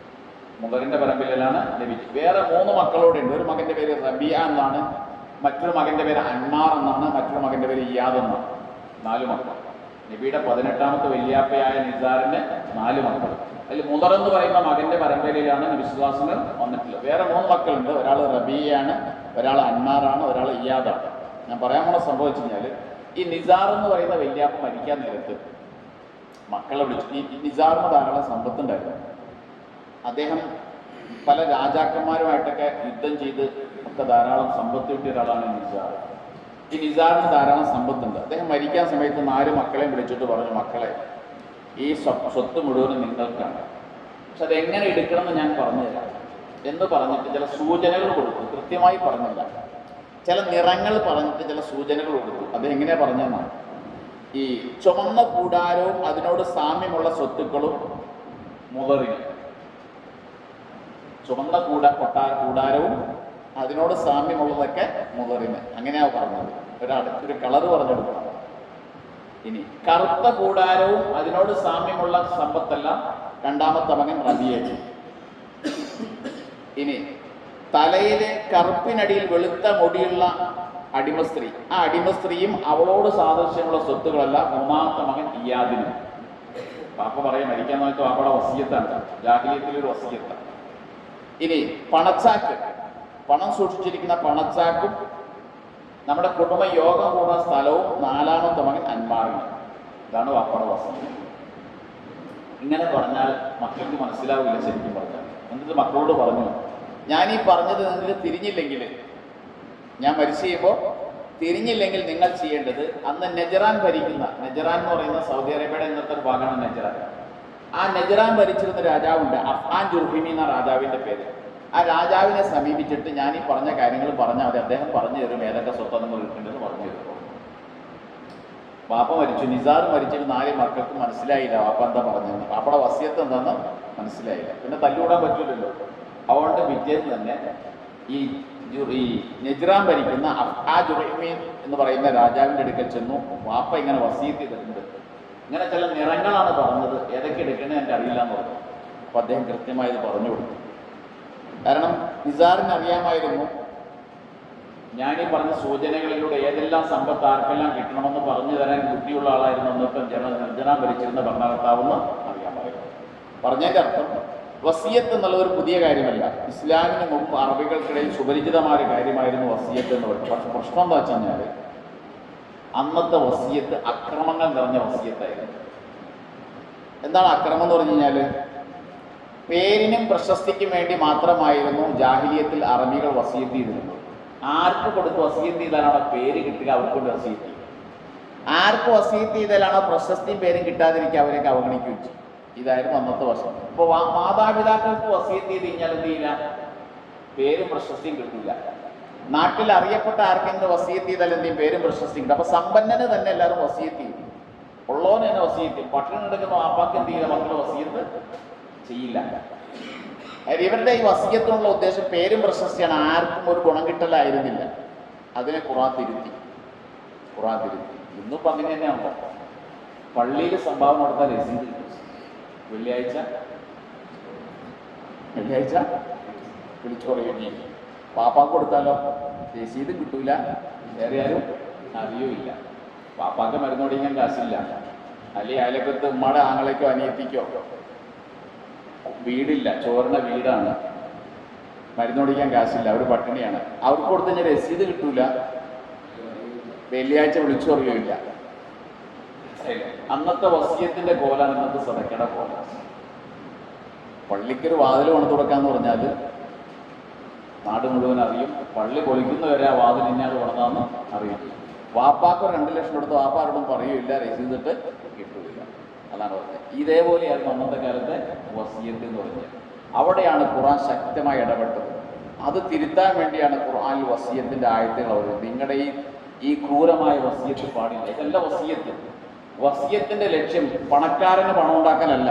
മുദറിന്റെ പരമ്പരയിലാണ് നബി. വേറെ 3 മക്കളോടുണ്ട്. ഒരു മകന്റെ പേര് റബിയ എന്നാണ്, മറ്റൊരു മകന്റെ പേര് അൻമാർ എന്നാണ്, മറ്റൊരു മകന്റെ പേര് ഇയാദ് എന്നാണ്. 4 മക്കൾ. നബിയുടെ 18ാമത്തെ വല്യാപ്പയായ നിസാറിന് 4 മക്കൾ. അതിൽ മുദർ എന്ന് പറയുന്ന മകന്റെ പരമ്പരയിലാണ് നബി സല്ലല്ലാഹു അലൈഹി വസല്ലം വന്നിട്ടുള്ളത്. വേറെ 3 മക്കളുണ്ട്. ഒരാൾ റബിയയാണ്, ഒരാൾ അൻമാറാണ്, ഒരാൾ ഇയാദാണ്. ഞാൻ പറയാൻ പോണ സംഭവിച്ചു കഴിഞ്ഞാൽ, ഈ നിസാർ എന്ന് പറയുന്ന വല്യാപ്പ മരിക്കാൻ നേരത്ത് മക്കളെ വിളിച്ചു. ഈ നിസാറിന് ധാരാളം സമ്പത്തുണ്ടായിരുന്നു. അദ്ദേഹം പല രാജാക്കന്മാരുമായിട്ടൊക്കെ യുദ്ധം ചെയ്ത് ഒക്കെ ധാരാളം സമ്പത്ത് കിട്ടിയ ഒരാളാണ് നിസാർ. ഈ നിസാറിന് ധാരാളം സമ്പത്തുണ്ട്. അദ്ദേഹം മരിക്കാൻ സമയത്ത് 4 മക്കളെയും വിളിച്ചിട്ട് പറഞ്ഞു, മക്കളെ, ഈ സ്വത്ത് മുഴുവനും നിങ്ങൾക്കാണ്. പക്ഷെ അതെങ്ങനെ എടുക്കണമെന്ന് ഞാൻ പറഞ്ഞുതരാം എന്ന് പറഞ്ഞിട്ട് ചില സൂചനകൾ കൊടുത്തു. കൃത്യമായി പറഞ്ഞില്ല. ചില നിറങ്ങൾ പറഞ്ഞിട്ട് ചില സൂചനകൾ കൊടുത്തു. അതെങ്ങനെയാ പറഞ്ഞെന്നാണ്, ഈ ചുമന്ന കൂടാരവും അതിനോട് സാമ്യമുള്ള സ്വത്തുക്കളും മുദറിന്. ചുമന്ന കൂടാരവും അതിനോട് സാമ്യമുള്ളതൊക്കെ മുദറിന്. അങ്ങനെയാ പറഞ്ഞത്. ഒരു കളറ് പറഞ്ഞു കൊടുക്കണം. ഇനി കറുത്ത കൂടാരവും അതിനോട് സാമ്യമുള്ള സമ്പത്തെല്ലാം രണ്ടാമത്തെ മകൻ റബിയയ്ക്ക്. ഇനി തലയിലെ കറുപ്പിനടിയിൽ വെളുത്ത മുടിയുള്ള അടിമസ്ത്രീ, ആ അടിമസ്ത്രീയും അവളോട് സാദൃശ്യമുള്ള സ്വത്തുകളെല്ലാം മൂന്നാമത്തെ മകൻ ഇയാദിനും. പാപ്പ പറയാൻ മരിക്കാൻ നോക്കിയ പാപ്പയുടെ വസിയത്താണ്, ജാഹിലിയത്തിലൊരു വസിയത്താണ്. ഇനി പണച്ചാക്ക്, പണം സൂക്ഷിച്ചിരിക്കുന്ന പണച്ചാക്കും നമ്മുടെ കുടുംബ യോഗം കൂടുന്ന സ്ഥലവും നാലാമത്തെ മകൻ അന്മാറിന്. ഇതാണ് പാപ്പയുടെ വസിയം. ഇങ്ങനെ പറഞ്ഞാൽ മക്കൾക്ക് മനസ്സിലാവില്ല ശരിക്കും പറഞ്ഞാൽ. എന്നിട്ട് മക്കളോട് പറഞ്ഞു, ഞാൻ ഈ പറഞ്ഞത് നിങ്ങൾക്ക് തിരിഞ്ഞില്ലെങ്കിൽ, ഞാൻ മരിച്ചു ചെയ്യുമ്പോൾ തിരിഞ്ഞില്ലെങ്കിൽ നിങ്ങൾ ചെയ്യേണ്ടത്, അന്ന് നെജറാൻ ഭരിക്കുന്ന, നെജറാൻ എന്ന് പറയുന്ന സൗദി അറേബ്യയുടെ ഇന്നത്തെ ഒരു ഭാഗമാണ് നെജറാൻ. ആ നെജറാൻ ഭരിച്ചിരുന്ന രാജാവുണ്ട്, അഫ്ആൻ ജുർഹിമി എന്ന രാജാവിൻ്റെ പേര്. ആ രാജാവിനെ സമീപിച്ചിട്ട് ഞാൻ ഈ പറഞ്ഞ കാര്യങ്ങൾ പറഞ്ഞാൽ മതി, അദ്ദേഹം പറഞ്ഞു തരും ഏതൊക്കെ സ്വത്ത് നിങ്ങൾ എടുക്കേണ്ടതെന്ന് പറഞ്ഞു തരും. വാപ്പ മരിച്ചു, നിസാർ മരിച്ചിട്ട് 4 മക്കൾക്ക് മനസ്സിലായില്ല വാപ്പ എന്താ പറഞ്ഞത്, വാപ്പയുടെ വസിയത്ത് എന്താണെന്ന് മനസ്സിലായില്ല. പിന്നെ തല്ലുകൂടാൻ പറ്റൂലല്ലോ. അതുകൊണ്ട് പിറ്റേന്ന് തന്നെ ഈ നെജ്റാൻ ഭരിക്കുന്ന ആ ജുറൈമീൻ എന്ന് പറയുന്ന രാജാവിൻ്റെ അടുക്കൽ ചെന്നു. വാപ്പ ഇങ്ങനെ വസീയത്ത് ചെയ്തിട്ടുണ്ട്, ഇങ്ങനെ ചില നിറങ്ങളാണ് പറഞ്ഞത്, ഏതൊക്കെ എടുക്കണേ എനിക്ക് അറിയില്ല എന്ന് പറഞ്ഞു. അപ്പം അദ്ദേഹം കൃത്യമായത് പറഞ്ഞു കൊടുത്തു. കാരണം നിസാറിന് അറിയാമായിരുന്നു ഞാനീ പറഞ്ഞ സൂചനകളിലൂടെ ഏതെല്ലാം സമ്പത്ത് ആർക്കെല്ലാം കിട്ടണമെന്ന് പറഞ്ഞു തരാൻ ബുദ്ധിയുള്ള ആളായിരുന്നു എന്നിട്ടും നെജ്റാൻ ഭരിച്ചിരുന്ന ഭരണകർത്താവെന്ന് അറിയാമായിരുന്നു. പറഞ്ഞതിൻ്റെ അർത്ഥം വസിയത്ത് എന്നുള്ളത് ഒരു പുതിയ കാര്യമല്ല. ഇസ്ലാമിന് മുമ്പ് അറബികൾക്കിടയിൽ സുപരിചിതമായ കാര്യമായിരുന്നു വസിയത്ത് എന്ന് പറയുന്നത്. പക്ഷെ പ്രശ്നം എന്താ വെച്ച് കഴിഞ്ഞാൽ അന്നത്തെ വസിയത്ത് അക്രമങ്ങൾ നിറഞ്ഞ വസിയത്തായിരുന്നു. എന്താണ് അക്രമം എന്ന് പറഞ്ഞു കഴിഞ്ഞാൽ, പേരിനും പ്രശസ്തിക്കും വേണ്ടി മാത്രമായിരുന്നു ജാഹിലിയത്തിൽ അറബികൾ വസിയത്ത് ചെയ്തിരുന്നത്. ആർക്ക് കൊടുത്ത് വസിയത്ത് ചെയ്താലാണോ പേര് കിട്ടുക അവർക്ക് കൊണ്ട് വസിയത്ത് ചെയ്യും. ആർക്ക് വസിയത്ത് ചെയ്താലാണോ പ്രശസ്തിയും പേരും കിട്ടാതിരിക്കുക അവരൊക്കെ അവഗണിക്കുകയും ചെയ്യും. ഇതായിരുന്നു അന്നത്തെ വശം. ഇപ്പോൾ മാതാപിതാക്കൾക്ക് വസിയത്ത് ചെയ്ത് കഴിഞ്ഞാൽ എന്ത് ചെയ്യില്ല, പേരും പ്രശസ്തിയും കിട്ടില്ല. നാട്ടിൽ അറിയപ്പെട്ട ആർക്കെങ്കിലും വസിയത്ത് ചെയ്താൽ എന്ത് ചെയ്യും, പേരും പ്രശസ്തിയും കിട്ടും. അപ്പോൾ സമ്പന്നന് തന്നെ എല്ലാവരും വസിയത്ത് ചെയ്യും, ഉള്ളവന് തന്നെ വസിയത്ത് ചെയ്യും. പട്ടണം എടുക്കുന്ന വാപ്പാക്ക് എന്ത് ചെയ്യില്ല, മക്കൾ വസിയത്ത് ചെയ്യില്ല. ഇവരുടെ ഈ വസിയത്തിനുള്ള ഉദ്ദേശം പേരും പ്രശസ്തിയാണ്, ആർക്കും ഒരു ഗുണം കിട്ടലായിരുന്നില്ല. അതിനെ ഖുർആൻ തിരുത്തി. ഇന്നിപ്പോൾ അങ്ങനെ തന്നെയാണല്ലോ. പള്ളിയിൽ സംഭാവന കൊടുത്താൽ രസീത് കിട്ടും. വെള്ളിയാഴ്ച വിളിച്ചു പറയുകയും പാപ്പാക്ക് കൊടുത്താലോ രസീതും കിട്ടൂല, വേറെ ആരും അറിയൂല്ല. പാപ്പാക്ക് മരുന്നോടിക്കാൻ കാശില്ല, അല്ലെങ്കിൽ അയലക്കത്ത് ഉമ്മയുടെ ആങ്ങളേക്കോ അനിയത്തിക്കോ വീടില്ല, ചോറിന വീടാണ്, മരുന്നോടിക്കാൻ കാശില്ല, അവർ പട്ടിണിയാണ്. അവർക്ക് കൊടുത്ത് കഴിഞ്ഞാൽ രസീത് കിട്ടൂല, വെള്ളിയാഴ്ച വിളിച്ചു പറയുകയില്ല. അന്നത്തെ വസിയത്തിന്റെ കോലാണ് ഇന്നത്തെ സദക്കയുടെ കോല. പള്ളിക്കൊരു വാതിൽ പണിത് കൊടുക്കാന്ന് പറഞ്ഞാൽ നാട് മുഴുവൻ അറിയും. പള്ളി പൊളിക്കുന്നവരെ ആ വാതിൽ ഇന്നാൾ പണിതാന്ന് അറിയും. വാപ്പാക്ക് 2 ലക്ഷം കൊടുത്ത് വാപ്പാരോടും പറയുകയില്ല, രസീതിട്ട് കിട്ടുകയില്ല. അതാണ് പറഞ്ഞത്. ഇതേപോലെയായിരുന്നു അന്നത്തെ കാലത്തെ വസിയത്ത് എന്ന് പറഞ്ഞത്. അവിടെയാണ് ഖുർആൻ ശക്തമായി ഇടപെട്ടത്. അത് തിരുത്താൻ വേണ്ടിയാണ് ഖുർആനിൽ വസിയത്തിന്റെ ആയത്തുകൾ അവരുന്നത്. നിങ്ങളുടെ ഈ ക്രൂരമായ വസിയത്ത് പാടില്ല. ഇതല്ല വസിയത്ത്. വസിയത്തിന്റെ ലക്ഷ്യം പണക്കാരന് പണം ഉണ്ടാക്കലല്ല,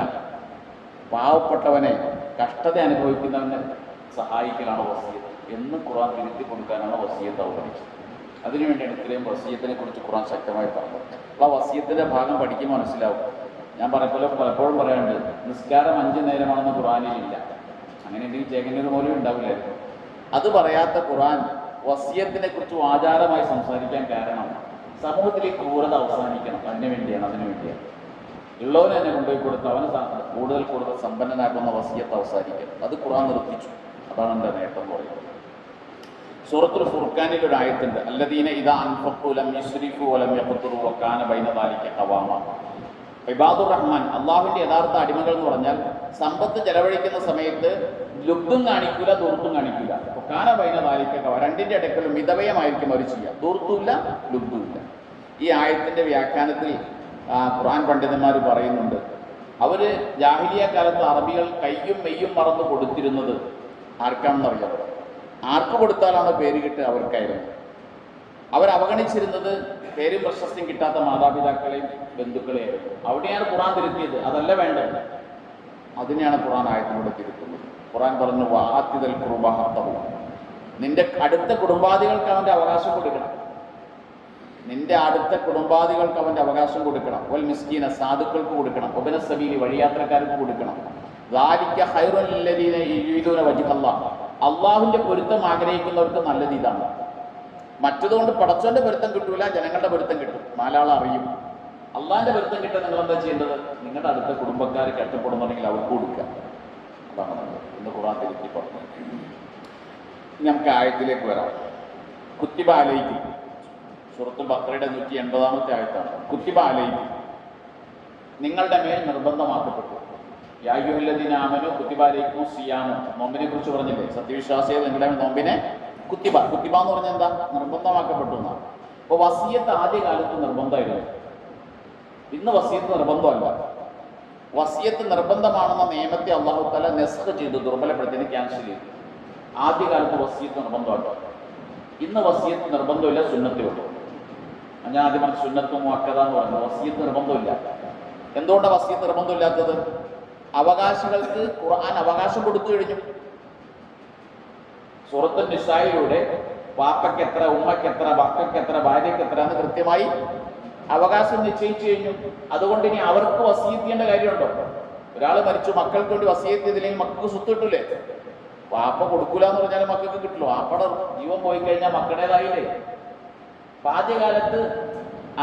പാവപ്പെട്ടവനെ കഷ്ടത അനുഭവിക്കുന്നവനെ സഹായിക്കലാണ് വസിയത്ത് എന്ന് ഖുർആൻ തിരുത്തി കൊടുക്കാനാണ് വസിയത്ത് അവതരിച്ചത്. അതിനുവേണ്ടിയാണ് ഇത്രയും വസിയത്തിനെ കുറിച്ച് ഖുർആൻ ശക്തമായി പറഞ്ഞത്. അപ്പോൾ ആ വസിയത്തിന്റെ ഭാഗം പഠിക്കുമ്പോൾ മനസ്സിലാവും. ഞാൻ പലപ്പോഴും പറയാറുണ്ട്, നിസ്കാരം 5 നേരമാണെന്ന് ഖുർആനിലില്ല. അങ്ങനെ എന്തെങ്കിലും ചേകന്നൊരു പോലും ഉണ്ടാവില്ലായിരുന്നു. അത് പറയാത്ത ഖുർആൻ വസിയത്തിനെ കുറിച്ച് ആചാരമായി സംസാരിക്കാൻ കാരണം സമൂഹത്തിൽ ഈ ക്രൂരത അവസാനിക്കണം. അതിനു വേണ്ടിയാണ്. ഉള്ളവനെ തന്നെ കൊണ്ടുപോയി കൊടുത്ത് അവന് കൂടുതൽ സമ്പന്നനാക്കുന്ന വസിയത്ത് അവസാനിക്കണം. അത് ഖുർആൻ നിർത്തിച്ചു. അതാണ് എൻ്റെ നേട്ടം എന്ന് പറയുന്നത്. സൂറത്തുൽ ഫുർഖാനിൽ ഒരു ആയത്തുണ്ട്, അല്ലദീന ഇദാ അൻഫഖു ലം യുസ്രിഫു വലം യഖ്തുറു വകാന ബൈന ദാലിക ഖവാമ. ഇബാദുർ റഹ്മാൻ, അള്ളാഹുവിൻ്റെ യഥാർത്ഥ അടിമകൾ എന്ന് പറഞ്ഞാൽ സമ്പത്ത് ചെലവഴിക്കുന്ന സമയത്ത് ലുബ്ദും കാണിക്കൂല, ദൂർത്തും കാണിക്കൂല. കാന ബൈന ദാലിക ഖവാമ, രണ്ടിൻ്റെ ഇടയ്ക്കലും മിതവയമായിരിക്കും അവർ ചെയ്യുക. ദൂർത്തുമില്ല, ലുബ്ദുമില്ല. ഈ ആയത്തിൻ്റെ വ്യാഖ്യാനത്തിൽ ഖുർആൻ പണ്ഡിതന്മാർ പറയുന്നുണ്ട്, അവർ ജാഹിലിയ കാലത്ത് അറബികൾ കയ്യും മെയ്യും മറന്ന് കൊടുത്തിരുന്നത് ആർക്കാണെന്നറിയാം. ആർക്ക് കൊടുത്താലാണ് പേര് കിട്ടുക അവർക്കായിരുന്നു. അവരവഗണിച്ചിരുന്നത് പേരും പ്രശസ്തിയും കിട്ടാത്ത മാതാപിതാക്കളെയും ബന്ധുക്കളെയായിരുന്നു. അവിടെയാണ് ഖുർആൻ തിരുത്തിയത്. അതല്ല വേണ്ടത്, അതിനെയാണ് ഖുർആൻ ആയത്തിലൂടെ തിരുത്തുന്നത്. ഖുർആൻ പറഞ്ഞു, വആതിദൽ ഖുർബ ഹഖ്ഖഹു, നിന്റെ അടുത്ത കുടുംബാദികൾക്ക് അവൻ്റെ അവകാശം കൊടുക്കണം. നിന്റെ അടുത്ത കുടുംബാദികൾക്ക് അവൻ്റെ അവകാശം കൊടുക്കണം. വൽ മിസ്കീന സാധുക്കൾക്ക് കൊടുക്കണം. ഒബന സബീലി വഴിയാത്രക്കാർക്ക് കൊടുക്കണം. ദാലിക ഖൈറുൽ ലദീന യുരീദൂന വജ്ഹല്ലാഹ് അള്ളാഹുവിൻ്റെ പൊരുത്തം ആഗ്രഹിക്കുന്നവർക്ക് നല്ലത് ഇതാണ്. മറ്റതുകൊണ്ട് പടച്ചവൻ്റെ പൊരുത്തം കിട്ടൂല, ജനങ്ങളുടെ പൊരുത്തം കിട്ടും. നാലാൾ അറിയും. അള്ളാഹിൻ്റെ പൊരുത്തം കിട്ടാൻ നിങ്ങൾ എന്താ ചെയ്യേണ്ടത്? നിങ്ങളുടെ അടുത്ത കുടുംബക്കാർ കഷ്ടപ്പെടുന്നുണ്ടെങ്കിൽ അവർക്ക് കൊടുക്കുക. അതാണ് നമ്മൾ ഇന്ന് ഖുർആൻ തിരുത്തി പറഞ്ഞത്. നമുക്ക് ആയത്തിലേക്ക് വരാം. കുത്തിബ അലൈക്കും, സൂറത്തുൽ ബഖറയുടെ 180-ാമത്തെ ആയത്താണ്. കുത്തിബ അലൈക്കും, നിങ്ങളുടെ മേൽ നിർബന്ധമാക്കപ്പെട്ടു. യാ അയ്യുഹല്ലദീന ആമനൂ കുത്തിബ അലൈക്കും സിയാമു, നോമ്പിനെ കുറിച്ച് പറഞ്ഞില്ലേ? സത്യവിശ്വാസികൾ നിങ്ങളുടെ നോമ്പിനെ കുത്തിബ എന്ന് പറഞ്ഞാൽ എന്താ? നിർബന്ധമാക്കപ്പെട്ടു എന്നാണ്. അപ്പോൾ വസിയത്ത് ആദ്യകാലത്ത് നിർബന്ധമായിരുന്നു. ഇന്ന് വസിയത്ത് നിർബന്ധമല്ല. വസിയത്ത് നിർബന്ധമാണെന്ന നിയമത്തെ അല്ലാഹു തആല നസ്ഖ് ചെയ്തു, ദുർബലപ്പെടുത്തി, ക്യാൻസൽ ചെയ്തു. ആദ്യകാലത്ത് വസിയത്ത് നിർബന്ധമല്ല. ഇന്ന് വസിയത്ത് നിർബന്ധമില്ല, സുന്നത്തേ ഉള്ളൂ. ഞാൻ ആദ്യം പറഞ്ഞ സുന്നത്ത് മുഅക്കദ എന്ന് പറഞ്ഞു. വസിയത്ത് നിർബന്ധമില്ല. എന്തുകൊണ്ടാണ് വസിയത്ത് നിർബന്ധമില്ലാത്തത്? അവകാശികൾക്ക് ഖുർആൻ അവകാശം കൊടുത്തു കഴിഞ്ഞു. സൂറത്തുൻ നിസായിലൂടെ വാപ്പയ്ക്ക് എത്ര, ഉമ്മയ്ക്ക് എത്ര, മക്കൾക്ക് എത്ര, ഭാര്യയ്ക്ക് എത്ര എന്ന് കൃത്യമായി അവകാശം നിശ്ചയിച്ചു കഴിഞ്ഞു. അതുകൊണ്ട് ഇനി അവർക്ക് വസിയത്ത് ചെയ്യേണ്ട കാര്യമുണ്ടോ? ഒരാൾ മരിച്ചു, മക്കൾക്ക് വേണ്ടി വസിയത്ത് ചെയ്തില്ലെങ്കിൽ മക്കൾക്ക് സ്വത്ത് കിട്ടൂലേ? വാപ്പ കൊടുക്കൂല എന്ന് പറഞ്ഞാൽ മക്കൾക്ക് കിട്ടുള്ളൂ. വാപ്പയുടെ ജീവൻ പോയി കഴിഞ്ഞാൽ മക്കളുടേതായില്ലേ? ആദ്യകാലത്ത്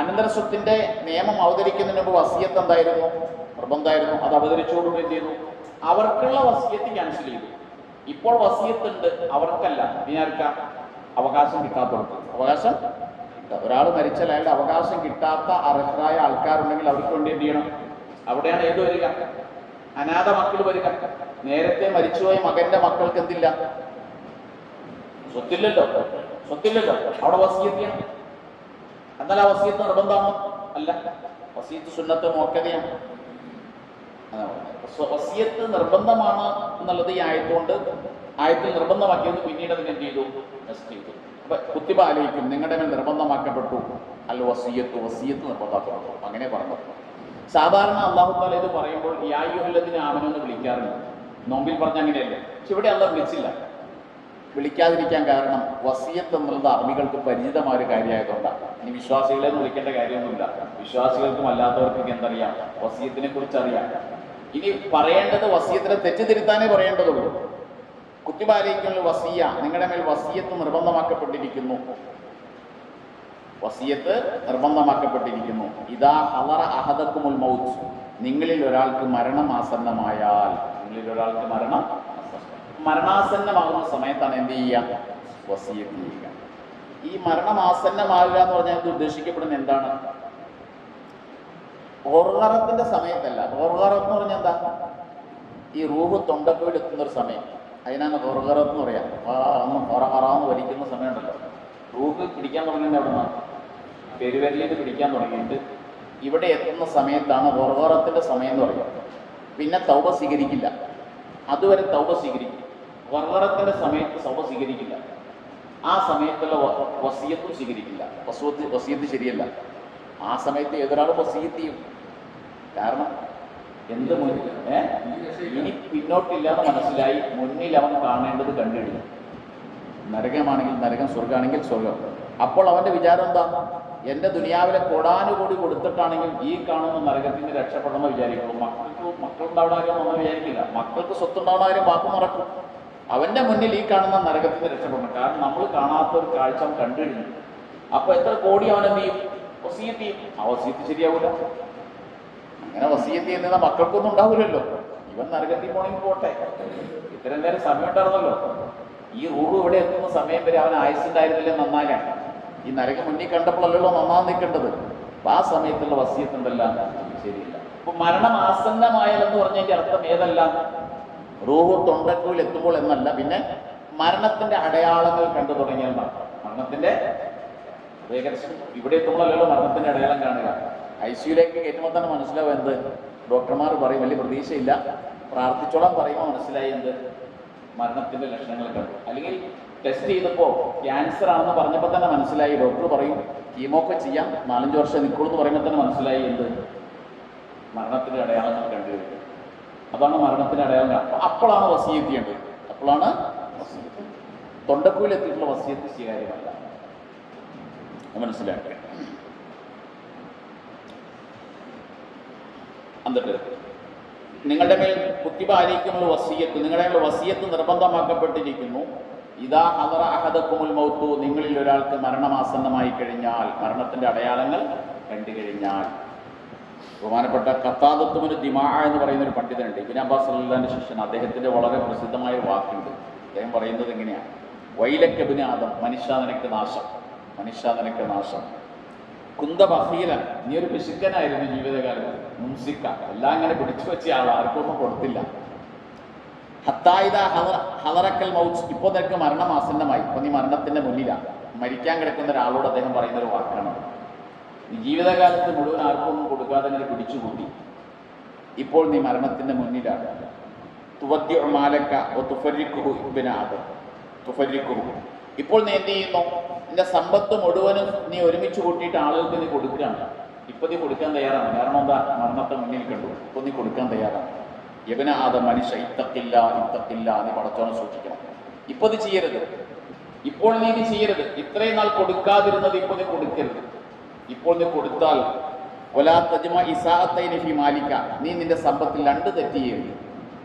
അനന്തര സ്വത്തിന്റെ നിയമം അവതരിക്കുന്നതിന് മുമ്പ് വസിയത്ത് എന്തായിരുന്നു? നിർബന്ധമായിരുന്നു. അത് അവതരിച്ചുകൊണ്ട് എന്ത് ചെയ്തു? അവർക്കുള്ള വസിയത്ത് ക്യാൻസൽ ചെയ്തു. ഇപ്പോൾ വസിയത്തുണ്ട്, അവർക്കല്ല. ഇനി ആർക്കാ? അവകാശം കിട്ടാത്തവർക്ക് അവകാശം. ഒരാൾ മരിച്ചാൽ അയാളുടെ അവകാശം കിട്ടാത്ത അർഹരായ ആൾക്കാരുണ്ടെങ്കിൽ അവർക്ക് വേണ്ടി എന്ത് ചെയ്യണം? അവിടെയാണ് ഏത് വരിക? അനാഥ മക്കൾ വരിക. നേരത്തെ മരിച്ചുപോയ മകന്റെ മക്കൾക്ക് എന്തില്ല? സ്വത്തില്ലല്ലോ. അവിടെ വസിയത്ത് ചെയ്യണം. എന്നാൽ ആ വസിയത്ത് നിർബന്ധമാണോ? അല്ല. വസിയത്ത് സുന്നത്ത് മുഅക്കദയാണ്. വസിയത്ത് നിർബന്ധമാണ് എന്നുള്ളത് ഈ ആയത്തുകൊണ്ട് ആയത്തിൽ നിർബന്ധമാക്കിയത്. പിന്നീട് അതിന് എന്ത് ചെയ്തു? ചെയ്തു. അപ്പൊ കുത്തിബ അലൈക്കും, നിങ്ങളുടെ മേൽ നിർബന്ധമാക്കപ്പെട്ടു അൽ വസിയത്ത്, വസിയത്ത് നിർബന്ധമാക്കപ്പെട്ടു. അങ്ങനെ പറഞ്ഞു. സാധാരണ അല്ലാഹു തആല ഇത് പറയുമ്പോൾ യാ അയ്യുഹല്ലദീന ആമനൂ എന്ന് വിളിക്കാറുണ്ട്. നോമ്പിൽ പറഞ്ഞ അങ്ങനെയല്ലേ? പക്ഷെ ഇവിടെ അല്ലാഹ് വിളിച്ചില്ല. വിളിക്കാതിരിക്കാൻ കാരണം വസിയത്ത് എന്നുള്ളത് അറബികൾക്ക് പരിചിതമായ ഒരു കാര്യമായതുകൊണ്ടാണ്. ഇനി വിശ്വാസികളെ വിളിക്കേണ്ട കാര്യമൊന്നുമില്ല. വിശ്വാസികൾക്കും അല്ലാത്തവർക്കൊക്കെ എന്തറിയാം? വസിയത്തിനെ കുറിച്ച് അറിയാം. ഇനി പറയേണ്ടത് വസിയത്തിനെ തെറ്റിദ്ധരുത്താനേ പറയേണ്ടതുള്ളൂ. കുത്തിബ അലൈക്കുമുൽ വസിയ്യ, നിങ്ങളുടെ മേൽ വസിയത്ത് നിർബന്ധമാക്കപ്പെട്ടിരിക്കുന്നു. വസിയത്ത് നിർബന്ധമാക്കപ്പെട്ടിരിക്കുന്നു. ഇദാ ഹളറ അഹദക്കുമുൽ മൗത്ത്, നിങ്ങളിൽ ഒരാൾക്ക് മരണം ആസന്നമായാൽ. മരണാസന്നമാകുന്ന സമയത്താണ് എന്ത് ചെയ്യുക? വസിയത്ത് ചെയ്യുക. ഈ മരണമാസന്നമാകുക എന്ന് പറഞ്ഞാൽ ഇത് ഉദ്ദേശിക്കപ്പെടുന്ന എന്താണ്? ഗർഗറത്തിന്റെ സമയത്തല്ല. ഗർഗറത്ത് എന്ന് പറഞ്ഞാൽ എന്താ? ഈ റൂഹ് തൊണ്ടക്കുഴിൽ എത്തുന്ന ഒരു സമയം, അതിനാണ് ഗർഗറത്ത് എന്ന് പറയാം. ഒന്ന് ഹൊറഹറാന്ന് വലിക്കുന്ന സമയമുണ്ടല്ലോ. റൂഹ് പിടിക്കാൻ തുടങ്ങിയിട്ട് എവിടെ നിന്നാണ്? പെരുവരലിൽ പിടിക്കാൻ തുടങ്ങിയിട്ട് ഇവിടെ എത്തുന്ന സമയത്താണ് ഗർഗറത്തിന്റെ സമയം എന്ന് പറയുന്നത്. പിന്നെ തൗബ സ്വീകരിക്കില്ല. അതുവരെ തൗബ സ്വീകരിക്കും. ഗർഗറത്തിന്റെ സമയത്ത് തൗബ സ്വീകരിക്കില്ല. ആ സമയത്തുള്ള വസിയത്തും സ്വീകരിക്കില്ല. വസിയത്ത് ശരിയല്ല. ആ സമയത്ത് ഏതൊരാളും വസിയത്ത് ചെയ്യും. കാരണം എന്ത് ഇനി പിന്നോട്ടില്ലാന്ന് മനസ്സിലായി. മുന്നിൽ അവൻ കാണേണ്ടത് കണ്ടിടും. നരകമാണെങ്കിൽ നരകം, സ്വർഗമാണെങ്കിൽ സ്വർഗം. അപ്പോൾ അവന്റെ വിചാരം എന്താ? എൻ്റെ ദുനിയാവിലെ കോടാനുകൂടി കൊടുത്തിട്ടാണെങ്കിൽ ഈ കാണുന്ന നരകത്തിൽ നിന്ന് രക്ഷപ്പെടണമെന്ന് വിചാരിക്കുള്ളൂ. മക്കളുണ്ടാവണാരും ഒന്നും വിചാരിക്കില്ല. മക്കൾക്ക് സ്വത്തുണ്ടാവണാരും വാക്ക് മറക്കും. അവന്റെ മുന്നിൽ ഈ കാണുന്ന നരകത്തിൽ നിന്ന് രക്ഷപ്പെടണം. കാരണം നമ്മൾ കാണാത്ത ഒരു കാഴ്ച അവൻ കണ്ടുകഴിഞ്ഞു. അപ്പൊ എത്ര കോടി അവൻ എന്ത് ചെയ്യും? വസിയത്ത് ചെയ്യും. ആ വസിയത്ത് ശരിയാവൂല. അങ്ങനെ വസിയത്ത് ചെയ്യുന്ന മക്കൾക്കൊന്നും ഉണ്ടാവില്ലല്ലോ. ഇവൻ നരകത്തിൽ പോണെങ്കിൽ പോട്ടെ, ഇത്രയും നേരം സമയം ഉണ്ടായിരുന്നല്ലോ. ഈ റൂഹ് ഇവിടെ എത്തുന്ന സമയം വരെ അവൻ ആയുസ്സുണ്ടായിരുന്നില്ലേ നന്നാകാൻ. ഈ നരകം മുന്നിൽ കണ്ടപ്പോഴല്ലോ നന്നാൻ നിൽക്കേണ്ടത്. അപ്പൊ ആ സമയത്തുള്ള വസിയത്ത് ഉണ്ടല്ല ശരിയില്ല. അപ്പൊ മരണം ആസന്നമായാലെന്ന് പറഞ്ഞതിന്റെ അർത്ഥം ഏതല്ല? റൂഹ് തൊണ്ടക്കുഴിൽ എത്തുമ്പോൾ എന്നല്ല. പിന്നെ മരണത്തിന്റെ അടയാളങ്ങൾ കണ്ടു തുടങ്ങിയാൽ മരണത്തിന്റെ ഏകദേശം ഇവിടെ എത്തുമ്പോഴല്ലോ മരണത്തിന്റെ അടയാളം കാണുക. ICUലേക്ക് കയറ്റുമ്പോൾ തന്നെ മനസ്സിലാവും എന്ത്? ഡോക്ടർമാർ പറയും വലിയ പ്രതീക്ഷയില്ല, പ്രാർത്ഥിച്ചോളാൻ പറയുമ്പോൾ മനസ്സിലായി എന്ത്? മരണത്തിന്റെ ലക്ഷണങ്ങൾ കണ്ടു. അല്ലെങ്കിൽ ടെസ്റ്റ് ചെയ്തപ്പോൾ ക്യാൻസർ ആണെന്ന് പറഞ്ഞപ്പോൾ തന്നെ മനസ്സിലായി. ഡോക്ടർ പറയും കീമോക്കെ ചെയ്യാം, 4-5 വർഷം നിൽക്കുള്ളൂ എന്ന് പറയുമ്പോൾ തന്നെ മനസ്സിലായി എന്ത്? മരണത്തിന്റെ അടയാളങ്ങൾ കണ്ടുകഴിഞ്ഞു. അതാണ് മരണത്തിന്റെ അടയാളം. അപ്പോഴാണ് വസിയത്ത് ചെയ്യേണ്ടത്. അപ്പോഴാണ് തൊണ്ടക്കുഴിൽ എത്തിയിട്ടുള്ള വസിയത്ത് സ്വീകാര്യമല്ല. മനസ്സിലാക്കുക. എന്നിട്ട് നിങ്ങളുടെ മേൽ കുത്തിബ അലൈക്കുമുൽ വസിയ്യത്ത്, നിങ്ങളുടെ വസിയ്യത്ത് നിർബന്ധമാക്കപ്പെട്ടിരിക്കുന്നു. ഇദാ ഹദറ അഹദക്കുമുൽ മൗതു, നിങ്ങളിൽ ഒരാൾക്ക് മരണമാസന്നമായി കഴിഞ്ഞാൽ, മരണത്തിന്റെ അടയാളങ്ങൾ കണ്ടു കഴിഞ്ഞാൽ. ബഹുമാനപ്പെട്ട ഖത്താദത്തുബ്നു ദിമാ എന്ന് പറയുന്ന ഒരു പണ്ഡിതനുണ്ട്, ഇബ്നു അബ്ബാസ് റളിയല്ലാഹുവിന്റെ ശിഷ്യൻ. അദ്ദേഹത്തിന്റെ വളരെ പ്രസിദ്ധമായ ഒരു വാക്കുണ്ട്. അദ്ദേഹം പറയുന്നത് എങ്ങനെയാണ്? വൈലക ഇബ്നു ആദം, മനുഷ്യ നിനക്ക് നാശം, മനുഷ്യ നിനക്ക് നാശം. കുന്ത ബഖീലൻ, നീ ഒരു പിശുക്കനായിരുന്നു ജീവിതകാലത്ത്. മുംസിക്ക, എല്ലാം ഇങ്ങനെ പിടിച്ചു വെച്ച ആൾ, ആർക്കൊന്നും കൊടുത്തില്ല. ഹത്തായിദ ഹദറക്കൽ മൗത്ത്, ഇപ്പോൾ നിനക്ക് മരണം ആസന്നമായി, ഇപ്പൊ നീ മരണത്തിന്റെ മുന്നിലാണ്, മരിക്കാൻ കിടക്കുന്ന ഒരാളോട് അദ്ദേഹം പറയുന്ന ഒരു വാക്കാണ്. നീ ജീവിതകാലത്ത് മുഴുവൻ ആർക്കൊന്നും കൊടുക്കാതെ ഇങ്ങനെ പിടിച്ചുകൂട്ടി, ഇപ്പോൾ നീ മരണത്തിന്റെ മുന്നിലാണ്. തുവദ്ദിഉ മാലക വതുഫരിഖുഹു ഇബ്നു ആദം, തുഫരിഖുഹു, ഇപ്പോൾ നീ എന്ത് ചെയ്യുന്നു? നിന്റെ സമ്പത്ത് മുഴുവനും നീ ഒരുമിച്ച് കൂട്ടിയിട്ട് ആളുകൾക്ക് നീ കൊടുക്കുകയാണ്. ഇപ്പൊ നീ കൊടുക്കാൻ തയ്യാറാണ്. കാരണം എന്താ? മരണത്തെ മുന്നിൽ കണ്ടു, ഇപ്പൊ നീ കൊടുക്കാൻ തയ്യാറാണ്. ഇബ്നു ആദം, മനുഷ്യ, ഇത്തഖില്ല ഇത്തഖില്ല, നീ പടച്ചോനെ സൂക്ഷിക്കണം. ഇപ്പൊ ഇത് ചെയ്യരുത്, ഇപ്പോൾ നീ ഇത് ചെയ്യരുത്. ഇത്രയും നാൾ കൊടുക്കാതിരുന്നത് ഇപ്പോൾ നീ കൊടുക്കരുത്. ഇപ്പോൾ നീ കൊടുത്താൽ വലാ തജ്മ ഇസാഅത്തൈനി ഫീ മാലിക, നീ നിന്റെ സമ്പത്തിൽ രണ്ട് തെറ്റ് ചെയ്യരുത്.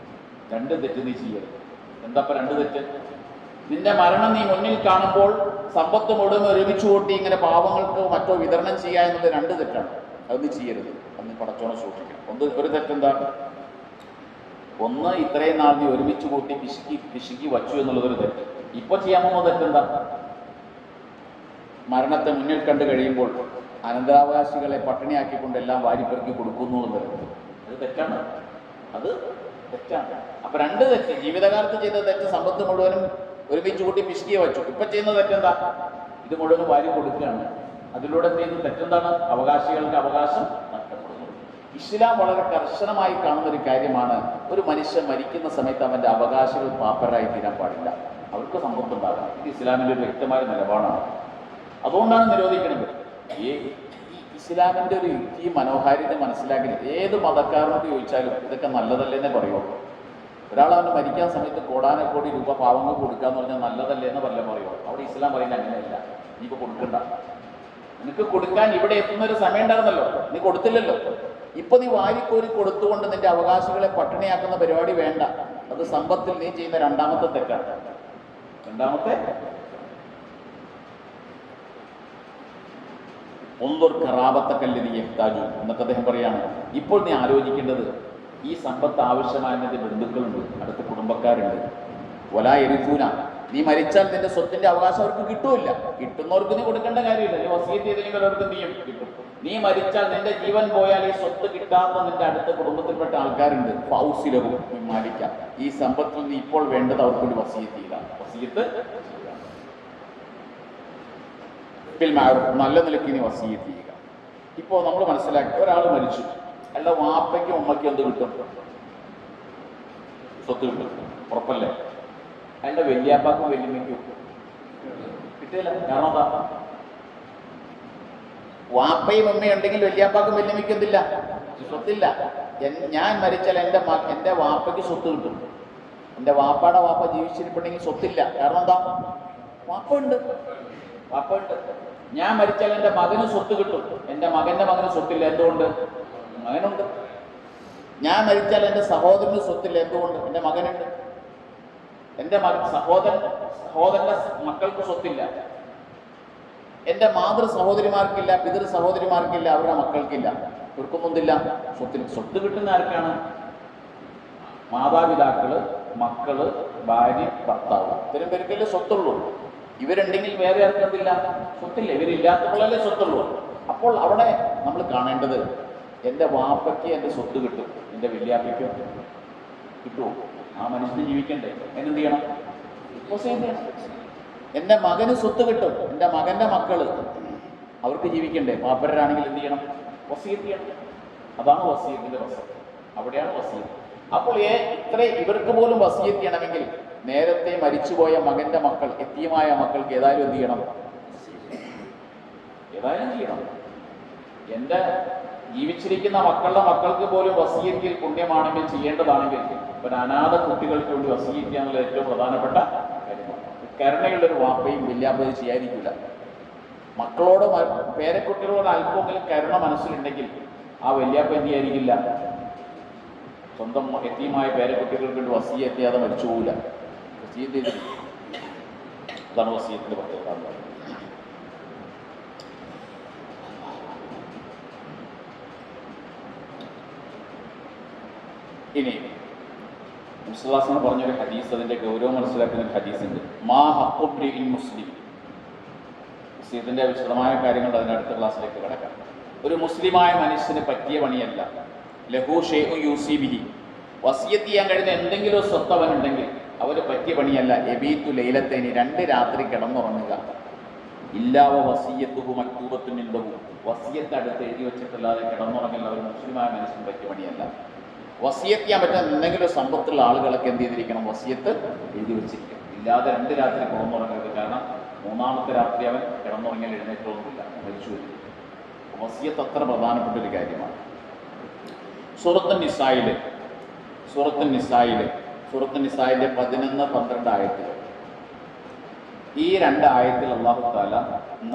രണ്ട് തെറ്റ് നീ ചെയ്യരുത്. എന്താ രണ്ട് തെറ്റ്? നിന്റെ മരണം നീ മുന്നിൽ കാണുമ്പോൾ സമ്പത്ത് മുഴുവൻ ഒരുമിച്ച് കൂട്ടി ഇങ്ങനെ പാവങ്ങൾക്ക് മറ്റോ വിതരണം ചെയ്യുക എന്നത് രണ്ട് തെറ്റാണ്. അത് നീ ചെയ്യരുത്. അത് നീ പടച്ചോനെ സൂക്ഷിക്കണം. ഒരു തെറ്റെന്താ? ഒന്ന്, ഇത്രയും നാൾ നീ ഒരുമിച്ച് കൂട്ടി പിശുക്കി വച്ചു എന്നുള്ളതൊരു തെറ്റ്. ഇപ്പൊ ചെയ്യാൻ പോകുന്ന തെറ്റെന്താ? മരണത്തെ മുന്നിൽ കണ്ടു കഴിയുമ്പോൾ അനന്തരാവകാശികളെ പട്ടിണിയാക്കിക്കൊണ്ട് എല്ലാം വാരിപ്പെറുക്കി കൊടുക്കുന്നു എന്നുള്ളത് അത് തെറ്റാണ്. അത് തെറ്റാണ്. അപ്പൊ രണ്ട് തെറ്റ്. ജീവിതകാലത്ത് ചെയ്ത തെറ്റ് സമ്പത്ത് മുഴുവനും ഒരുമിച്ച് കൂട്ടി പിശുക്കി വച്ചു. ഇപ്പൊ ചെയ്യുന്ന തെറ്റെന്താ? ഇത് മുഴുവനും വാരി കൊടുക്കുകയാണ്. അതിലൂടെ ചെയ്യുന്ന തെറ്റെന്താണ്? അവകാശികൾക്ക് അവകാശം നഷ്ടപ്പെടുന്നു. ഇസ്ലാം വളരെ കർശനമായി കാണുന്ന ഒരു കാര്യമാണ്, ഒരു മനുഷ്യൻ മരിക്കുന്ന സമയത്ത് അവന്റെ അവകാശികൾ പാപ്പരായി തീരാൻ പാടില്ല, അവർക്ക് സമ്പത്തുണ്ടാകാം. ഇത് ഇസ്ലാമിന്റെ ഒരു വ്യക്തമായ നിലപാടാണ്. അതുകൊണ്ടാണ് നിരോധിക്കുന്നത്. ഈ ഇസ്ലാമിന്റെ ഒരു ഈ മനോഹാരിത മനസ്സിലാക്കി ഏത് മതക്കാരനോട് ചോദിച്ചാലും ഇതൊക്കെ നല്ലതല്ലേന്നേ പറയുള്ളൂ. ഒരാൾ അവന് മരിക്കാൻ സമയത്ത് കോടാനക്കോടി രൂപ പാവങ്ങൾ കൊടുക്കാന്ന് പറഞ്ഞാൽ നല്ലതല്ലേ എന്ന് വല്ല പറയുള്ളൂ. അവിടെ ഇസ്ലാം പറയുന്നത് അങ്ങനെയല്ല. നീ ഇപ്പൊ കൊടുക്കണ്ട, നിനക്ക് കൊടുക്കാൻ ഇവിടെ എത്തുന്ന ഒരു സമയം ഉണ്ടായിരുന്നല്ലോ, നീ കൊടുത്തില്ലല്ലോ. ഇപ്പൊ നീ വാരിക്കോരി കൊടുത്തുകൊണ്ട് നിന്റെ അവകാശികളെ പട്ടിണിയാക്കുന്ന പരിപാടി വേണ്ട. അത് സമ്പത്തിൽ നീ ചെയ്യുന്ന രണ്ടാമത്തെ തെറ്റാണ്. രണ്ടാമത്തെ ഖറാബത്തക്കല്ലദീ യഹ്താജു. എന്നിട്ട് അദ്ദേഹം പറയാണ്, ഇപ്പോൾ നീ ആലോചിക്കേണ്ടത് ഈ സമ്പത്ത് ആവശ്യമായ നിന്റെ ബന്ധുക്കളുണ്ട്, അടുത്ത കുടുംബക്കാരുണ്ട്. വലാ യരിസൂന, നീ മരിച്ചാൽ നിന്റെ സ്വത്തിന്റെ അവകാശം അവർക്ക് കിട്ടൂല. കിട്ടുന്നവർക്ക് നീ കൊടുക്കേണ്ട കാര്യമില്ല. നീ വസിയത്ത് ചെയ്തില്ലെങ്കിൽ അവർക്ക് നീയും കിട്ടും. നീ മരിച്ചാൽ നിന്റെ ജീവൻ പോയാൽ ഈ സ്വത്ത് കിട്ടാത്ത നിന്റെ അടുത്ത കുടുംബത്തിൽപ്പെട്ട ആൾക്കാരുണ്ട്. ഫൗസിലവും മാലിക്കാം. ഈ സമ്പത്തിൽ നീ ഇപ്പോൾ വേണ്ടത് അവർക്കൊരു വസിയത്ത് ചെയ്യുക. വസിയത്ത് നല്ല നിലയ്ക്ക് നീ വസിയത്ത് ചെയ്യുക. ഇപ്പോൾ നമ്മൾ മനസ്സിലാക്കി, ഒരാൾ മരിച്ചു, അല്ല വാപ്പയ്ക്കും ഉമ്മയ്ക്കും എന്ത് കിട്ടും? സ്വത്ത് കിട്ടും, ഉറപ്പല്ലേ? അതിൻ്റെ വല്യാപ്പാക്കും വല്യമ്മയ്ക്കും കിട്ടില്ല. കാരണം എന്താ? വാപ്പയും ഉമ്മയും ഉണ്ടെങ്കിൽ വല്യാപ്പാക്കും വല്യമ്മയ്ക്കും എന്തില്ല? സ്വത്തില്ല. ഞാൻ മരിച്ചാൽ എൻ്റെ വാപ്പയ്ക്ക് സ്വത്ത് കിട്ടും. എൻ്റെ വാപ്പയുടെ വാപ്പ ജീവിച്ചിരിപ്പുണ്ടെങ്കിൽ സ്വത്തില്ല. കാരണം എന്താ? വാപ്പ ഉണ്ട്. ഞാൻ മരിച്ചാൽ എൻ്റെ മകന് സ്വത്ത് കിട്ടും. എൻ്റെ മകൻ്റെ മകന് സ്വത്തില്ല. എന്തുകൊണ്ട്? മകനുണ്ട്. ഞാൻ മരിച്ചാൽ എൻ്റെ സഹോദരന് സ്വത്തില്ല. എന്തുകൊണ്ട്? എൻ്റെ മകനുണ്ട്. എൻ്റെ സഹോദരൻ്റെ മക്കൾക്ക് സ്വത്തില്ല. എൻ്റെ മാതൃ സഹോദരിമാർക്കില്ല, പിതൃ സഹോദരിമാർക്കില്ല, അവരുടെ മക്കൾക്കില്ല. ഇവർക്കൊന്നുമില്ല സ്വത്തിന്. സ്വത്ത് കിട്ടുന്ന ആർക്കാണ്? മാതാപിതാക്കള്, മക്കള്, ഭാര്യ, ഭർത്താവ്. ഇത്തരം പേർക്കല്ലേ സ്വത്തുള്ളൂ. ഇവരുണ്ടെങ്കിൽ വേറെ ആർക്കെന്തില്ല? സ്വത്തില്ല. ഇവരില്ലാത്തപ്പോഴല്ലേ സ്വത്തുള്ളൂ. അപ്പോൾ അവിടെ നമ്മൾ കാണേണ്ടത്, എൻ്റെ വാപ്പയ്ക്ക് എൻ്റെ സ്വത്ത് കിട്ടും, എൻ്റെ വല്യാപ്പയ്ക്ക് കിട്ടുമോ? ആ മനുഷ്യന് ജീവിക്കണ്ടേ? എന്ത് ചെയ്യണം? എൻ്റെ മകന് സ്വത്ത് കിട്ടും, എൻ്റെ മകൻ്റെ മക്കള് അവർക്ക് ജീവിക്കണ്ടേ? പാപ്പരാണെങ്കിൽ എന്ത് ചെയ്യണം? വസിയത്ത് ചെയ്യണം. അതാണ് വസിയത്തിന്റെ വസീയത്ത്. അവിടെയാണ് വസിയത്ത്. അപ്പോൾ ഇവർക്ക് പോലും വസിയത്ത് ചെയ്യണമെങ്കിൽ നേരത്തെ മരിച്ചുപോയ മകന്റെ മക്കൾ, എത്തിയമായ മക്കൾക്ക് ഏതായാലും എന്ത് ചെയ്യണം? ഏതായാലും ചെയ്യണം. എൻ്റെ ജീവിച്ചിരിക്കുന്ന മക്കളുടെ മക്കൾക്ക് പോലും വസിയത്തിൽ പുണ്യമാണെങ്കിൽ, ചെയ്യേണ്ടതാണെങ്കിൽ, ഒരു അനാഥ കുട്ടികൾക്ക് വേണ്ടി വസിയത്ത് ചെയ്യാനുള്ള ഏറ്റവും പ്രധാനപ്പെട്ട കാര്യമാണ്. കരുണയുള്ളൊരു വാപ്പയും വല്യാപ്പയും ചെയ്യാതിരിക്കില്ല. മക്കളോട് പേരക്കുട്ടികളോട് അല്പമെങ്കിലും കരുണ മനസ്സിലുണ്ടെങ്കിൽ ആ വല്യാപ്പ എന്ത് ചെയ്യാതിരിക്കില്ല? സ്വന്തം യതീമായ പേരക്കുട്ടികൾക്ക് വേണ്ടി വസിയത്ത് ചെയ്യാതെ മരിച്ചു പോകില്ല. വസിയത്ത് ചെയ്തിരിക്കും. അതാണ് വസിയത്തിന്റെ പ്രത്യേകത. ഇനി മുസ്ലിം പറഞ്ഞൊരു ഹദീസ്, അതിന്റെ ഗൗരവം മനസ്സിലാക്കുന്ന ഒരു ഹദീസുണ്ട്. മാ ഹഖ്ഖു ഇൻ മുസ്ലിം. മുസ്ലിത്തിന്റെ വിശദമായ കാര്യങ്ങൾ അതിന്റെ അടുത്ത ക്ലാസ്സിലേക്ക് കിടക്കാം. ഒരു മുസ്ലിമായ മനുഷ്യന് പറ്റിയ പണിയല്ല ലഹു ഷൈഉ യൂസി ബിഹി, വസിയത്ത് ചെയ്യാൻ കഴിയുന്ന എന്തെങ്കിലും ഒരു സ്വത്ത് അവനുണ്ടെങ്കിൽ അവന് പറ്റിയ പണിയല്ല എബീത്തു ലൈലത്തൈനി, 2 രാത്രി കിടന്നുറങ്ങുക. ഇല്ലാവ വസിയത്തുഹു മക്തൂബത്തുൻ ഇൻദഹു, വസിയത്ത് അടുത്ത് എഴുതി വെച്ചിട്ടല്ലാതെ കിടന്നുറങ്ങില്ല ഒരു മുസ്ലിമായ മനുഷ്യന് പറ്റിയ പണിയല്ല. വസിയത്ത് ചെയ്യാൻ പറ്റുന്ന എന്തെങ്കിലും സമ്പത്തുള്ള ആളുകളൊക്കെ എന്ത് ചെയ്തിരിക്കണം? വസിയത്ത് എഴുതി വെച്ചിരിക്കണം. ഇല്ലാതെ 2 രാത്രി കിടന്നുറങ്ങരുത്. കാരണം 3ാമത്തെ രാത്രി അവൻ കിടന്നുറങ്ങിയാൽ എഴുന്നേറ്റൊന്നുമില്ല, മരിച്ചു വരും. വസിയത്ത് അത്ര പ്രധാനപ്പെട്ട ഒരു കാര്യമാണ്. സൂറത്തുൻ നിസായിലെ 11-12 ആയത്തിൽ, ഈ 2 ആയത്തിൽ അല്ലാഹു തആല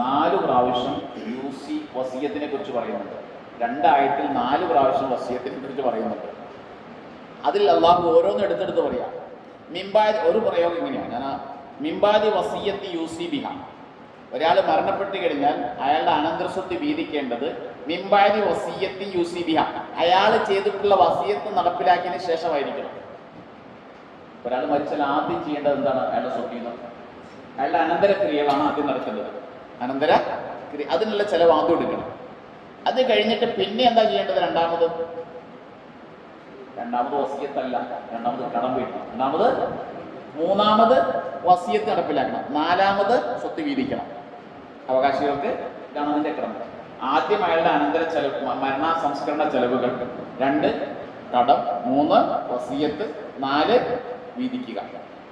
4 പ്രാവശ്യം യൂസി വസിയത്തിനെ കുറിച്ച് പറയുന്നുണ്ട്. 2 ആയത്തിൽ 4 പ്രാവശ്യം വസിയത്തിനെ കുറിച്ച് പറയുന്നുണ്ട്. അതിൽ അള്ളാഹു ഓരോന്നും എടുത്തെടുത്ത് പറയാം. മിംബാദി, ഒരു പ്രയോഗം ഇങ്ങനെയാണ്, ഞാൻ മിംബാദി വസിയത്തി യൂസി ബിഹ, ഒരാൾ മരണപ്പെട്ട് കഴിഞ്ഞാൽ അയാളുടെ അനന്തരസ്വത്ത് വീതിക്കേണ്ടത് മിംബാദി വസിയത്തി യൂസി ബിഹ, അയാൾ ചെയ്തിട്ടുള്ള വസിയത്ത് നടപ്പിലാക്കിയതിന് ശേഷമായിരിക്കണം. ഒരാൾ മരിച്ചാൽ ആദ്യം ചെയ്യേണ്ടത് എന്താണ്? അയാളുടെ സ്വത്തിൽ നിന്ന് അയാളുടെ അനന്തരക്രിയകളാണ് ആദ്യം നടത്തേണ്ടത്. അനന്തരക്രിയ, അതിനുള്ള ചിലവ് ആദ്യം എടുക്കണം. അത് കഴിഞ്ഞിട്ട് പിന്നെ എന്താ ചെയ്യേണ്ടത്? രണ്ടാമത് വസിയത്തല്ല, രണ്ടാമത് കടം വീട്ടണം. മൂന്നാമത് വസിയത്ത് നടപ്പിലാക്കണം. 4ാമത് സ്വത്ത് വീതിക്കണം അവകാശികൾക്ക്. ഇതാണ് അതിന്റെ ക്രമം. ആദ്യം അയാളുടെ അനന്തര ചെലവ്, മരണ സംസ്കരണ ചെലവുകൾ, 2 കടം, 3 വസിയത്ത്, 4 വീതിക്കുക.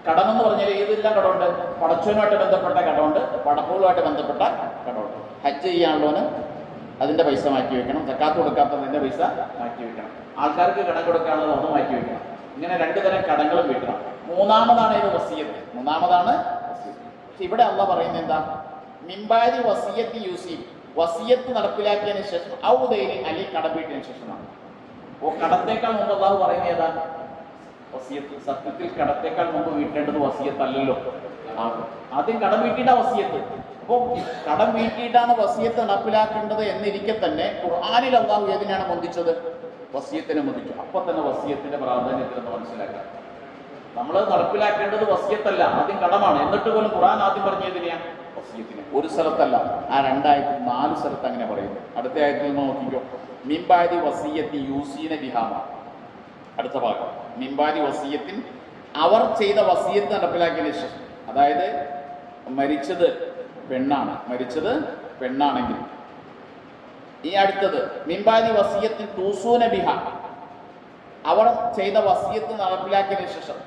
കടമെന്ന് പറഞ്ഞാൽ ഏതെല്ലാം കടമുണ്ട്? പടച്ചവനുമായിട്ട് ബന്ധപ്പെട്ട കടമുണ്ട്, പടപ്പുകളുമായിട്ട് ബന്ധപ്പെട്ട കടമുണ്ട്. ഹജ്ജ് ചെയ്യാനുള്ളവന് അതിന്റെ പൈസ മാറ്റി വെക്കണം, സക്കാത്ത് കൊടുക്കാത്തതിന്റെ പൈസ മാറ്റി വെക്കണം, ആൾക്കാർക്ക് കടം കൊടുക്കാനുള്ളത് അത് മാറ്റി വെക്കണം. ഇങ്ങനെ 2 തരം കടങ്ങളും വീട്ടണം. മൂന്നാമതാണ് ഇത് വസിയത്ത്. പക്ഷെ ഇവിടെ അള്ളാഹ് പറയുന്നത് എന്താ? മിംബാദി വസിയത്തി യൂസി, വസിയത്ത് നടപ്പിലാക്കിയതിന് ശേഷം ഔദൈനി, അല്ലെങ്കിൽ കടം വീട്ടിയതിനു ശേഷമാണ്. അപ്പോൾ കടത്തേക്കാൾ മുമ്പ് അള്ളാഹു പറയുന്നത് ഏതാ? വസിയത്ത്. സത്യത്തിൽ കടത്തേക്കാൾ മുമ്പ് വീട്ടേണ്ടത് വസിയത്തല്ലല്ലോ, ആദ്യം കടം വീട്ടിയിട്ട വസിയത്ത്. അപ്പോൾ കടം വീട്ടിയിട്ടാണ് വസിയത്ത് നടപ്പിലാക്കേണ്ടത് എന്നിരിക്കെ തന്നെ ഖുർആനിൽ അള്ളാഹു ഏതിനാണ് ബന്ധിച്ചത്? വസിയത്തിനെ ബന്ധിച്ചു. അപ്പൊ തന്നെ വസിയത്തിന്റെ പ്രാധാന്യത്തിലെന്ന് മനസ്സിലാക്കാം. നമ്മൾ നടപ്പിലാക്കേണ്ടത് വസിയത്തല്ല, ആദ്യം കടമാണ്. എന്നിട്ട് പോലും ഖുർആൻ ആദ്യം പറഞ്ഞതിനെയാണ് വസിയത്തിന്. ഒരു സ്ഥലത്തല്ല, ആ 2 ആയത്തിൽ 4 സ്ഥലത്ത് അങ്ങനെ പറയുന്നു. അടുത്ത ആയത്തിൽ നിന്ന് നോക്കിക്കോ. മിംബാദി വസിയത്തി യൂസീന ബിഹാമ, അടുത്ത ഭാഗം. മിംബാദി വസിയത്തിൻ, അവർ ചെയ്ത വസിയത്ത് നടപ്പിലാക്കിയതിന് ശേഷം, അതായത് മരിച്ചത് പെണ്ണാണെങ്കിൽ. ഈ അടുത്തത് മിംബാദി വസിയത്തിൻ തൂസൂന ബിഹ, അവർ ചെയ്ത വസിയത്ത് നടപ്പിലാക്കിയതിനു ശേഷം.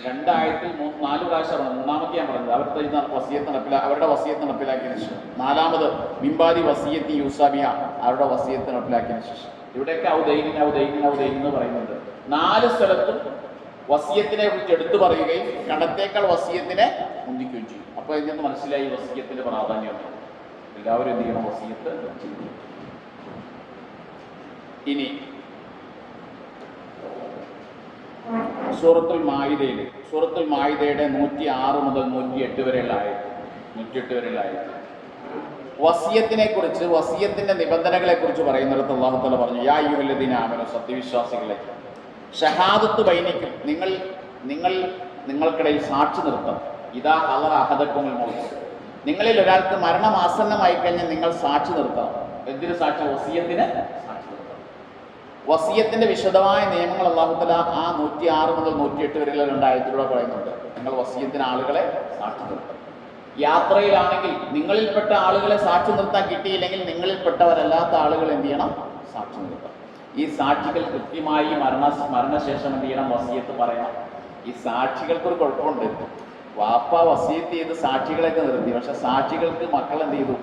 2 ആയത്തിൽ 4 പ്രാവശ്യമാണ്. 3ാമത്തെ ഞാൻ പറഞ്ഞത് അവർ ചെയ്ത വസിയത്ത് അവരുടെ വസിയത്ത് നടപ്പിലാക്കിയതിനു ശേഷം. 4ാമത് മിംബാദി വസിയത്തി യൂസാബിഹ, അവരുടെ വസിയത്ത് നടപ്പിലാക്കിയതിനു ശേഷം. ഇവിടെയൊക്കെ ഔദൈനി എന്ന് പറയുന്നുണ്ട്. 4 സ്ഥലത്തും വസിയത്തിനെ കുറിച്ച് എടുത്തു പറയുകയും കടത്തേക്കാൾ വസിയത്തിനെ മുന്തിക്കുകയും ചെയ്യും. അപ്പോൾ ഇതിൽ നിന്ന് മനസ്സിലായി വസിയത്തിന്റെ പ്രാധാന്യം. എല്ലാവരും എന്ത് ചെയ്യണം? വസിയത്ത് ചെയ്യും. ഇനി സൂറത്തുൽ മാഇദയുടെ 106 മുതൽ 108 വരെയുള്ള ആയത്ത് വസിയത്തിനെ കുറിച്ച്, വസിയത്തിന്റെ നിബന്ധനകളെ കുറിച്ച് പറയുന്നിടത്ത് അല്ലാഹു തആല പറഞ്ഞു, യാ അയ്യുഹല്ലദീന ആമനൂ, സത്യവിശ്വാസികളെ, ഷഹാദത്തു ബൈനിക്കും, നിങ്ങൾക്കിടയിൽ സാക്ഷി നിർത്തണം. ഇദാ ഹളറ അഹദക്കുമുൽ മൗത്ത്, നിങ്ങളിൽ ഒരാൾക്ക് മരണം ആസന്നമായി കഴിഞ്ഞാൽ നിങ്ങൾ സാക്ഷി നിർത്തണം. എന്തിന് സാക്ഷി? വസിയത്തിന് സാക്ഷി നിർത്തണം. വസിയത്തിന്റെ വിശദമായ നിയമങ്ങൾ അല്ലാഹു തആല ആ 106 മുതൽ 108 വരെയുള്ള 2 ആയത്തിലൂടെ പറയുന്നുണ്ട്. നിങ്ങൾ വസിയത്തിന് ആളുകളെ സാക്ഷി നിർത്തണം. യാത്രയിലാണെങ്കിൽ നിങ്ങളിൽപ്പെട്ട ആളുകളെ സാക്ഷി നിർത്താൻ കിട്ടിയില്ലെങ്കിൽ നിങ്ങളിൽപ്പെട്ടവരല്ലാത്ത ആളുകൾ എന്ത് ചെയ്യണം? സാക്ഷി നിർത്തണം. ഈ സാക്ഷികൾ കൃത്യമായി മരണശേഷം എന്ത് ചെയ്യണം? വസിയത്ത് പറയണം. ഈ സാക്ഷികൾക്കൊരു കുഴപ്പമുണ്ട്. വാപ്പ വസിയത്ത് ചെയ്ത് സാക്ഷികളെയൊക്കെ നിർത്തി, പക്ഷെ സാക്ഷികൾക്ക് മക്കൾ എന്ത് ചെയ്തു?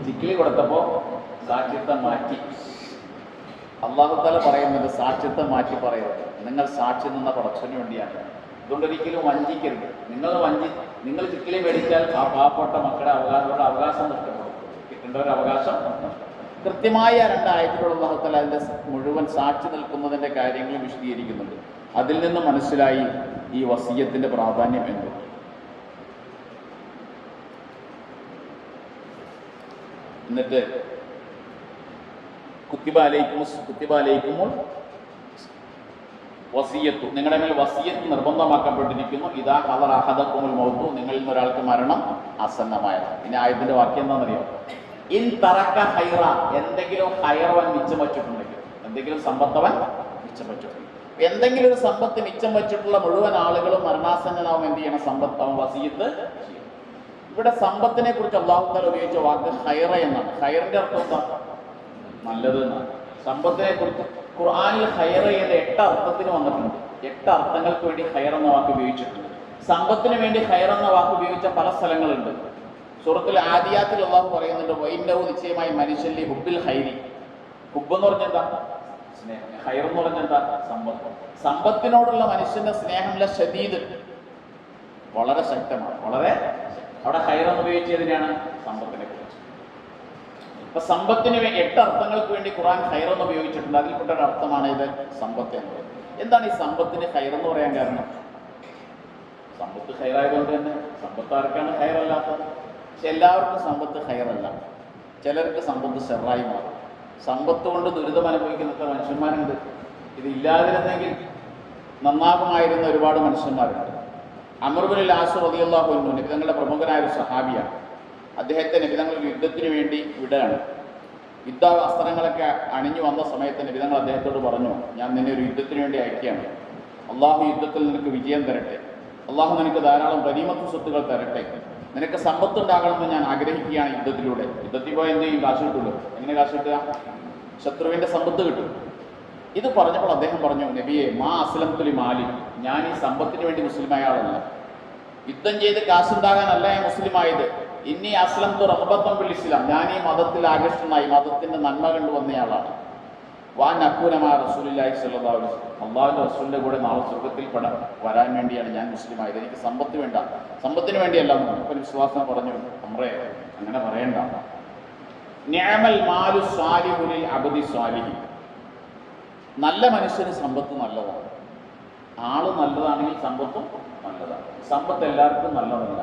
ചിക്കിലി കൊടുത്തപ്പോൾ സാക്ഷിത്വം മാറ്റി. അല്ലാഹു തആല പറയുന്നത് സാക്ഷിത്വം മാറ്റി പറയരുത്, നിങ്ങൾ സാക്ഷി നിന്ന പടച്ചതിന് വേണ്ടിയാണ്. അതുകൊണ്ടൊരിക്കലും വഞ്ചിക്കരുത്. നിങ്ങൾ ചിക്കിലി മേടിച്ചാൽ ആ പാവപ്പെട്ട മക്കളുടെ അവകാശം നഷ്ടപ്പെടും. കിട്ടേണ്ട ഒരു അവകാശം നഷ്ടപ്പെടും. കൃത്യമായ 2 ആയത്തുകൾ അല്ലാഹു തആല അതിൻ്റെ മുഴുവൻ സാക്ഷി നിൽക്കുന്നതിൻ്റെ കാര്യങ്ങൾ വിശദീകരിക്കുന്നുണ്ട്. അതിൽ നിന്ന് മനസ്സിലായി ഈ വസിയ്യത്തിൻ്റെ പ്രാധാന്യം എന്ന്. എന്നിട്ട് കുത്തിബ അലൈക്കുമുൽ വസിയ്യത്തു, നിങ്ങളുടെ മേൽ വസിയ്യത്ത് നിർബന്ധമാക്കപ്പെട്ടിരിക്കുന്നു. ഇദാ ഹദറ അഹദകുമുൽ മൗതു, നിങ്ങളിൽ നിന്ന് ഒരാൾക്ക് മരണം ആസന്നമായത്. ഇനി ആയതിന്റെ വാക്യം എന്താണെന്നറിയോ? ഇൻ തറക്ക ഹൈറ, എന്തെങ്കിലും ഹൈറവൻ മിച്ചം വച്ചിട്ടുണ്ടെങ്കിൽ, എന്തെങ്കിലും സമ്പത്തവൻ മിച്ചം വച്ചിട്ടുണ്ടെങ്കിൽ, എന്തെങ്കിലും ഒരു സമ്പത്ത് മിച്ചം വച്ചിട്ടുള്ള മുഴുവൻ ആളുകളും മരണാസന്നനാവും എന്ത് ചെയ്യണം? സമ്പത്ത് അവൻ വസിയ്യത്ത് ചെയ്യണം. ഇവിടെ സമ്പത്തിനെ കുറിച്ച് അല്ലാഹു തആല ഉപയോഗിച്ച വാക്ക് ഹൈറ എന്നാണ്. ഹൈറിന്റെ അർത്ഥം എന്താ? നല്ലത് എന്നാണ്. സമ്പത്തിനെ കുറിച്ച് ഖുർആനിൽ ഹൈറ ചെയ്ത് 8 അർത്ഥത്തിന് വന്നിട്ടുണ്ട്. 8 അർത്ഥങ്ങൾക്ക് വേണ്ടി ഹൈർ എന്ന വാക്ക് ഉപയോഗിച്ചിട്ടുണ്ട്. സമ്പത്തിന് വേണ്ടി ഹൈർ എന്ന വാക്ക് ഉപയോഗിച്ച പല സ്ഥലങ്ങളുണ്ട്. സൂറത്തുൽ ആദിയാത്തിൽ അല്ലാഹു പറയുന്നുണ്ട്, വഇന്നഹു, നിശ്ചയമായി മനുഷ്യനിൽ ഹുബ്ബിൽ ഹൈരി. ഹുബ്ബ് എന്ന് പറഞ്ഞാൽ എന്താ? സ്നേഹം. ഹൈർ എന്ന് പറഞ്ഞാൽ എന്താ? സമ്പത്ത്. സമ്പത്തിനോടുള്ള മനുഷ്യന്റെ സ്നേഹം ശദീദ്, വളരെ ശക്തമാണ്, വളരെ. അവിടെ ഹൈർ എന്ന് ഉപയോഗിച്ചതിനാണ് സമ്പത്തിനെ കുറിച്ച്. അപ്പൊ സമ്പത്തിന് 8 അർത്ഥങ്ങൾക്ക് വേണ്ടി ഖുർആൻ ഹൈർ എന്ന് ഉപയോഗിച്ചിട്ടുണ്ട്. അതിൽപ്പെട്ട ഒരു അർത്ഥമാണ് ഇത് സമ്പത്ത് എന്ന് പറയുന്നത്. എന്താണ് ഈ സമ്പത്തിന് ഹൈർ എന്ന് പറയാൻ കാരണം? സമ്പത്ത് ഹൈറായതുകൊണ്ട് തന്നെ. സമ്പത്ത് ആർക്കാണ് ഹൈറല്ലാത്തത്? പക്ഷെ എല്ലാവർക്കും സമ്പത്ത് ഹൈറല്ല. ചിലർക്ക് സമ്പത്ത് ഷെറായി മാറും. സമ്പത്ത് കൊണ്ട് ദുരിതം അനുഭവിക്കുന്ന എത്ര മനുഷ്യന്മാരുണ്ട്. ഇത് ഇല്ലാതിരുന്നെങ്കിൽ നന്നാകുമായിരുന്ന ഒരുപാട് മനുഷ്യന്മാരുണ്ട്. അംർ ഇബ്നുൽ ആസ് റളിയല്ലാഹു അൻഹു നബി തങ്ങളുടെ പ്രമുഖനായ ഒരു സഹാബിയാണ്. അദ്ദേഹത്തെ നബി തങ്ങൾ യുദ്ധത്തിന് വേണ്ടി വിടുകയാണ്. യുദ്ധ വസ്ത്രങ്ങളൊക്കെ അണിഞ്ഞു വന്ന സമയത്ത് നബി തങ്ങൾ അദ്ദേഹത്തോട് പറഞ്ഞു, ഞാൻ നിന്നെ ഒരു യുദ്ധത്തിന് വേണ്ടി അയക്കുകയാണ്. അള്ളാഹു യുദ്ധത്തിൽ നിനക്ക് വിജയം തരട്ടെ, അള്ളാഹു നിനക്ക് ധാരാളം ഗനീമത്ത് സ്വത്തുകൾ തരട്ടെ, നിനക്ക് സമ്പത്ത് ഉണ്ടാകണമെന്ന് ഞാൻ ആഗ്രഹിക്കുകയാണ്. യുദ്ധത്തിലൂടെ, യുദ്ധത്തിൽ പോയി എന്ത് ചെയ്യും? കാശ് കിട്ടുള്ളൂ. എങ്ങനെ കാശ് കിട്ടുക? ശത്രുവിൻ്റെ സമ്പത്ത് കിട്ടും. ഇത് പറഞ്ഞപ്പോൾ അദ്ദേഹം പറഞ്ഞു, നബിയെ, മാ അസ്ലംതുലി മാലി, ഞാൻ ഈ സമ്പത്തിന് വേണ്ടി മുസ്ലിമായ ആളല്ല. യുദ്ധം ചെയ്ത് കാശുണ്ടാകാനല്ല ഞാൻ മുസ്ലിമായത്. ഇന്നി അസ്ലംതു റഗ്ബത്തൻ ഫിൽ ഇസ്ലാം, ഞാൻ ഈ മതത്തിൽ ആകൃഷ്ടനായി മതത്തിന്റെ നന്മ കണ്ടുവന്നയാളാണ്. വാൻ അക്കൂന മാ റസൂലുള്ളാഹി സ്വല്ലല്ലാഹു അലൈഹി വസല്ലം, അല്ലാഹുവിന്റെ റസൂലിന്റെ കൂടെ നാളെ സ്വർഗ്ഗത്തിൽ വരാൻ വേണ്ടിയാണ് ഞാൻ മുസ്ലിമായത്. എനിക്ക് സമ്പത്ത് വേണ്ട, സമ്പത്തിന് വേണ്ടിയല്ല. അപ്പോൾ വിശ്വാസം പറഞ്ഞു, അമ്രേ അങ്ങനെ പറയണ്ട. നിഅമൽ മാലു സ്വാലിഹു ലിൽ അബ്ദി സ്വാലിഹി, നല്ല മനുഷ്യന് സമ്പത്ത് നല്ലതാണ്. ആള് നല്ലതാണെങ്കിൽ സമ്പത്തും നല്ലതാണ്. സമ്പത്ത് എല്ലാവർക്കും നല്ലതല്ല.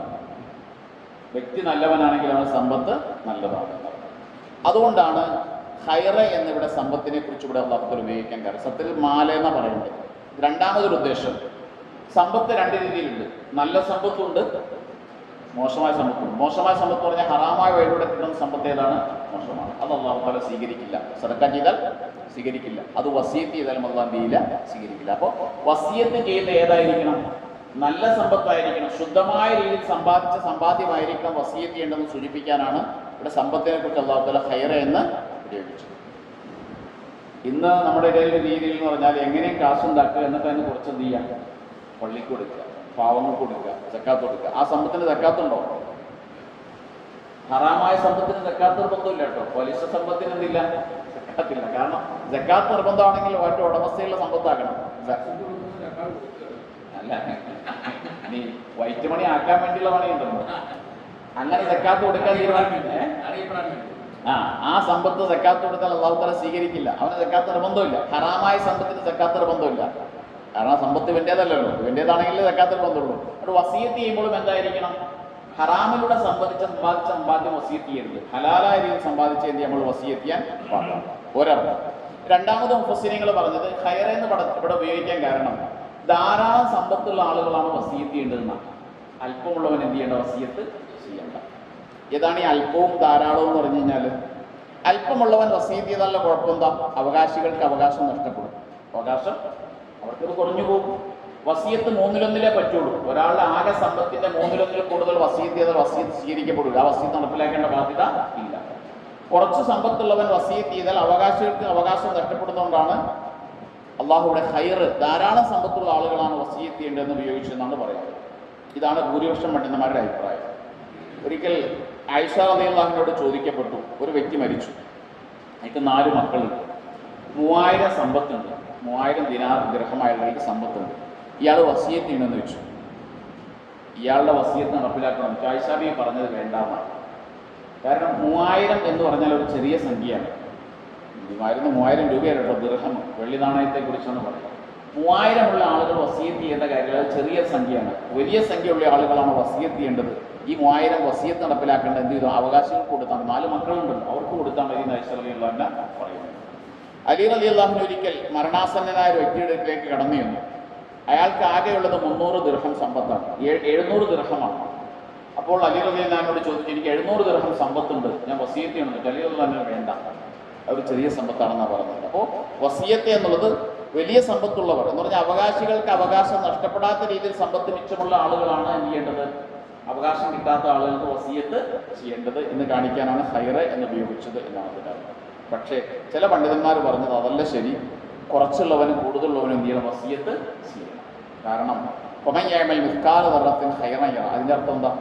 വ്യക്തി നല്ലവനാണെങ്കിൽ അവന് സമ്പത്ത് നല്ലതാണ്. അതുകൊണ്ടാണ് ഹൈറ എന്നിവിടെ സമ്പത്തിനെ കുറിച്ച് ഇവിടെ അല്ലാഹു തആല ഉപയോഗിക്കാൻ കാരണം. സത്യത്തിൽ മാല എന്നാ പറയുന്നത്. രണ്ടാമതൊരു ഉദ്ദേശം, സമ്പത്ത് 2 രീതിയിലുണ്ട്. നല്ല സമ്പത്തുണ്ട്, മോശമായ സമ്പത്തുണ്ട്. മോശമായ സമ്പത്ത് പറഞ്ഞാൽ ഹറാമായ വഴിയിലൂടെ കിട്ടുന്ന സമ്പത്ത് ഏതാണ്? മോശമാണ്. അത് അല്ലാഹു തആല സ്വീകരിക്കില്ല. സദഖ ചെയ്താൽ സ്വീകരിക്കില്ല. അത് വസിയത്ത് ചെയ്താലും അല്ലാഹു സ്വീകരിക്കില്ല. അപ്പോൾ വസിയത്ത് ചെയ്ത് ഏതായിരിക്കണം? നല്ല സമ്പത്തായിരിക്കണം. ശുദ്ധമായ രീതിയിൽ സമ്പാദിച്ച സമ്പാദ്യമായിരിക്കണം വസിയത്ത് ചെയ്യേണ്ടതെന്ന് സൂചിപ്പിക്കാനാണ് ഇവിടെ സമ്പത്തിനെ കുറിച്ച് അല്ലാഹു തആല ഹൈറ എന്ന് ഉപയോഗിച്ചത്. ഇന്ന് നമ്മുടെ ഇടയിൽ രീതിയിൽ എന്ന് പറഞ്ഞാൽ എങ്ങനെയും കാശുണ്ടാക്കുക, എന്നിട്ട് അതിന് കുറച്ച് എന്ത് ചെയ്യുക? പള്ളിക്ക് കൊടുക്കുക, പാവങ്ങൾക്ക് കൊടുക്കുക, സക്കാത്ത് കൊടുക്കുക. ആ സമ്പത്തിന് സക്കാത്തുണ്ടോ? ഹറാമായ സമ്പത്തിന് സക്കാത്ത് നിർബന്ധമില്ല കേട്ടോ. പലിശ സമ്പത്തിന് എന്തില്ല? സക്കാത്തില്ല. കാരണം സക്കാത്ത് നിർബന്ധമാണെങ്കിൽ മറ്റു ഉടമസ്ഥയുള്ള സമ്പത്താക്കണം. അല്ല, ഇനി വൈറ്റ് മണി ആക്കാൻ വേണ്ടിയുള്ള പണിയുണ്ടല്ലോ. അങ്ങനെ സക്കാത്ത് കൊടുക്കാൻ തീരുമാനിക്കില്ലേ? ആ സമ്പത്ത് സക്കാത്ത് കൊടുത്താൽ അല്ലാഹു തആല സ്വീകരിക്കില്ല. അവന് സക്കാത്ത് നിർബന്ധമില്ല. ഹറാമായ സമ്പത്തിന് സക്കാത്ത് നിർബന്ധമില്ല. കാരണം സമ്പത്ത് ഇവൻ്റേതല്ലല്ലോ. ഇവൻ്റേതാണെങ്കിലേ സക്കാത്ത് നിർബന്ധമുള്ളൂ. അവിടെ വസിയത്ത് ചെയ്യുമ്പോഴും എന്തായിരിക്കണം? ഹറാമിലൂടെ സമ്പാദിച്ച സമ്പാദ്യം വസിയത്ത് ചെയ്യരുത്. ഹലാലായ രീതിയിൽ സമ്പാദിച്ചതിന് നമ്മൾ വസിയത്ത് ചെയ്യാൻ പാടില്ല. ഒരർത്ഥം. രണ്ടാമത് മുഫസ്സിരീങ്ങൾ പറഞ്ഞത് ഖൈറ എന്ന് ഇവിടെ ഉപയോഗിക്കാൻ കാരണം ധാരാളം സമ്പത്തുള്ള ആളുകളാണ് വസിയത്ത് ചെയ്യേണ്ടതെന്നാണ്. അല്പമുള്ളവൻ എന്ത് ചെയ്യേണ്ട? വസിയത്ത് ചെയ്യേണ്ട. ഏതാണ് ഈ അല്പവും ധാരാളവും എന്ന് പറഞ്ഞു കഴിഞ്ഞാൽ? അല്പമുള്ളവൻ വസിയത്ത് ചെയ്താലുള്ള കുഴപ്പം എന്താ? അവകാശികൾക്ക് അവകാശം നഷ്ടപ്പെടും. അവകാശം അവർക്കത് കുറഞ്ഞു പോകും. വസിയത്ത് 1/3 പറ്റുള്ളൂ. ഒരാളുടെ ആകെ സമ്പത്തിന്റെ 1/3 കൂടുതൽ വസിയത്ത് ചെയ്താൽ വസിയത്ത് സ്വീകരിക്കപ്പെടില്ല. ആ വസിയത്ത് നടപ്പിലാക്കേണ്ട ബാധ്യത ഇല്ല. കുറച്ച് സമ്പത്തുള്ളവൻ വസിയത്ത് ചെയ്താൽ അവകാശികൾക്ക് അവകാശം നഷ്ടപ്പെടുന്നതുകൊണ്ടാണ് അള്ളാഹുവിടെ ഹൈർ, ധാരാളം സമ്പത്തുള്ള ആളുകളാണ് വസിയത്ത് ചെയ്യേണ്ടതെന്ന് ഉപയോഗിച്ചതെന്നാണ് പറയുന്നത്. ഇതാണ് ഭൂരിപക്ഷം പണ്ഡിതന്മാരുടെ അഭിപ്രായം. ഒരിക്കൽ ആയിഷ റളിയല്ലാഹുവിനോട് ചോദിക്കപ്പെട്ടു, ഒരു വ്യക്തി മരിച്ചു, എനിക്ക് 4 മക്കളുണ്ട്, 3000 സമ്പത്തുണ്ട്, 3000 ദിനാർ ദിർഹമായുള്ള സമ്പത്തുണ്ട്, ഇയാൾ വസിയത്ത് ചെയ്യണമെന്ന് വെച്ചു. ഇയാളുടെ വസിയത്ത് നടപ്പിലാക്കണം. ആയിഷ ബീവി പറഞ്ഞത് വേണ്ടാന്നാണ്. കാരണം 3000 എന്ന് പറഞ്ഞാൽ ഒരു ചെറിയ സംഖ്യയാണ്. മരുന്ന് 3000 രൂപയാണ് കേട്ടോ. ദിർഹം വെള്ളി നാണയത്തെക്കുറിച്ചാണ് പറയുന്നത്. 3000 ഉള്ള ആളുകൾ വസിയത്ത് ചെയ്യേണ്ട കാര്യം അത് ചെറിയ സംഖ്യയാണ്. വലിയ സംഖ്യയുള്ള ആളുകളാണ് വസിയത്ത് ചെയ്യേണ്ടത്. ഈ 3000 വസിയത്ത് നടപ്പിലാക്കേണ്ടത് എന്ത് ചെയ്തു? അവകാശികൾക്ക് കൊടുത്താൽ 4 മക്കളുണ്ടല്ലോ, അവർക്ക് കൊടുത്താൽ മതി എന്ന് ഐഷ റളിയല്ലാഹു അൻഹ പറയുന്നത്. അലി റളിയല്ലാഹു അൻഹു ഒരിക്കൽ മരണാസന്നനായ ഒരു വ്യക്തിയുടെ അടുത്തേക്ക് കടന്നു ചെന്നു. അയാൾക്ക് ആകെയുള്ളത് 300 ദിർഹം സമ്പത്താണ്, 700 ദിർഹമാണ്. അപ്പോൾ അലി റളിയല്ലാഹു അൻഹുവോട് ചോദിച്ചു, എനിക്ക് 700 ദിർഹം സമ്പത്തുണ്ട്, ഞാൻ വസിയത്ത് ചെയ്യണം. അലി റളിയല്ലാഹു അൻഹു വേണ്ട, ഒരു ചെറിയ സമ്പത്താണെന്നാണ് പറഞ്ഞത്. അപ്പോൾ വസിയത്ത് എന്നുള്ളത് വലിയ സമ്പത്തുള്ളവർ എന്ന് പറഞ്ഞാൽ അവകാശികൾക്ക് അവകാശം നഷ്ടപ്പെടാത്ത രീതിയിൽ സമ്പത്ത് മിച്ചമുള്ള ആളുകളാണ് എന്ത് ചെയ്യേണ്ടത്? അവകാശം കിട്ടാത്ത ആളുകൾക്ക് വസിയത്ത് ചെയ്യേണ്ടത് എന്ന് കാണിക്കാനാണ് ഖൈറ് എന്ന് ഉപയോഗിച്ചത് എന്നാണ് അതിൻ്റെ അർത്ഥം. പക്ഷേ ചില പണ്ഡിതന്മാർ പറഞ്ഞത് അതല്ല ശരി, കുറച്ചുള്ളവനും കൂടുതലുള്ളവനും എന്ത് ചെയ്യണം? വസിയത്ത് ചെയ്യണം. കാരണം കൊമയ്യായ്മൽ മുക്കാല തറത്തിൽ ഖൈറയ്യ, അതിൻ്റെ അർത്ഥം എന്താ?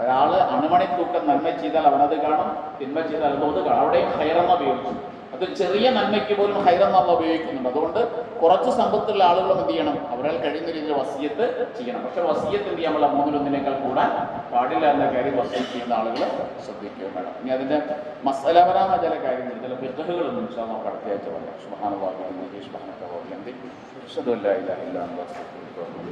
ഒരാൾ അണുമണി തൂക്കം നന്മ ചെയ്താൽ അവനത് കാണും, തിന്മ ചെയ്താൽ അത് കാണും. അവിടെയും ഖൈറെന്ന് ഉപയോഗിച്ചു. അത് ചെറിയ നന്മയ്ക്ക് പോലും ഖൈറെന്നുള്ള ഉപയോഗിക്കുന്നുണ്ട്. അതുകൊണ്ട് കുറച്ച് സമ്പത്തുള്ള ആളുകളും എന്ത് ചെയ്യണം? അവരാൽ കഴിയുന്ന രീതിയിൽ വസിയത്ത് ചെയ്യണം. പക്ഷെ വസിയത്ത് എന്ത് ചെയ്യാൻ പാടില്ല? 3-1 കൂടാൻ പാടില്ല എന്ന കാര്യം വസിയത്ത് ചെയ്യുന്ന ആളുകൾ ശ്രദ്ധിക്കുകയും വേണം. ഇനി അതിൻ്റെ മസലപരമായ ചില കാര്യങ്ങൾ, ചില ഫിഖ്ഹുകളൊന്നും നമുക്ക് അടുത്ത ആഴ്ച പറയാം. സുബ്ഹാനല്ലാഹി വബിഹംദിഹി സുബ്ഹാനക വബിഹംദിഹി അഷ്ഹദു അല്ലാ ഇലാഹ ഇല്ലാ അൻത അസ്തഗ്ഫിറുക.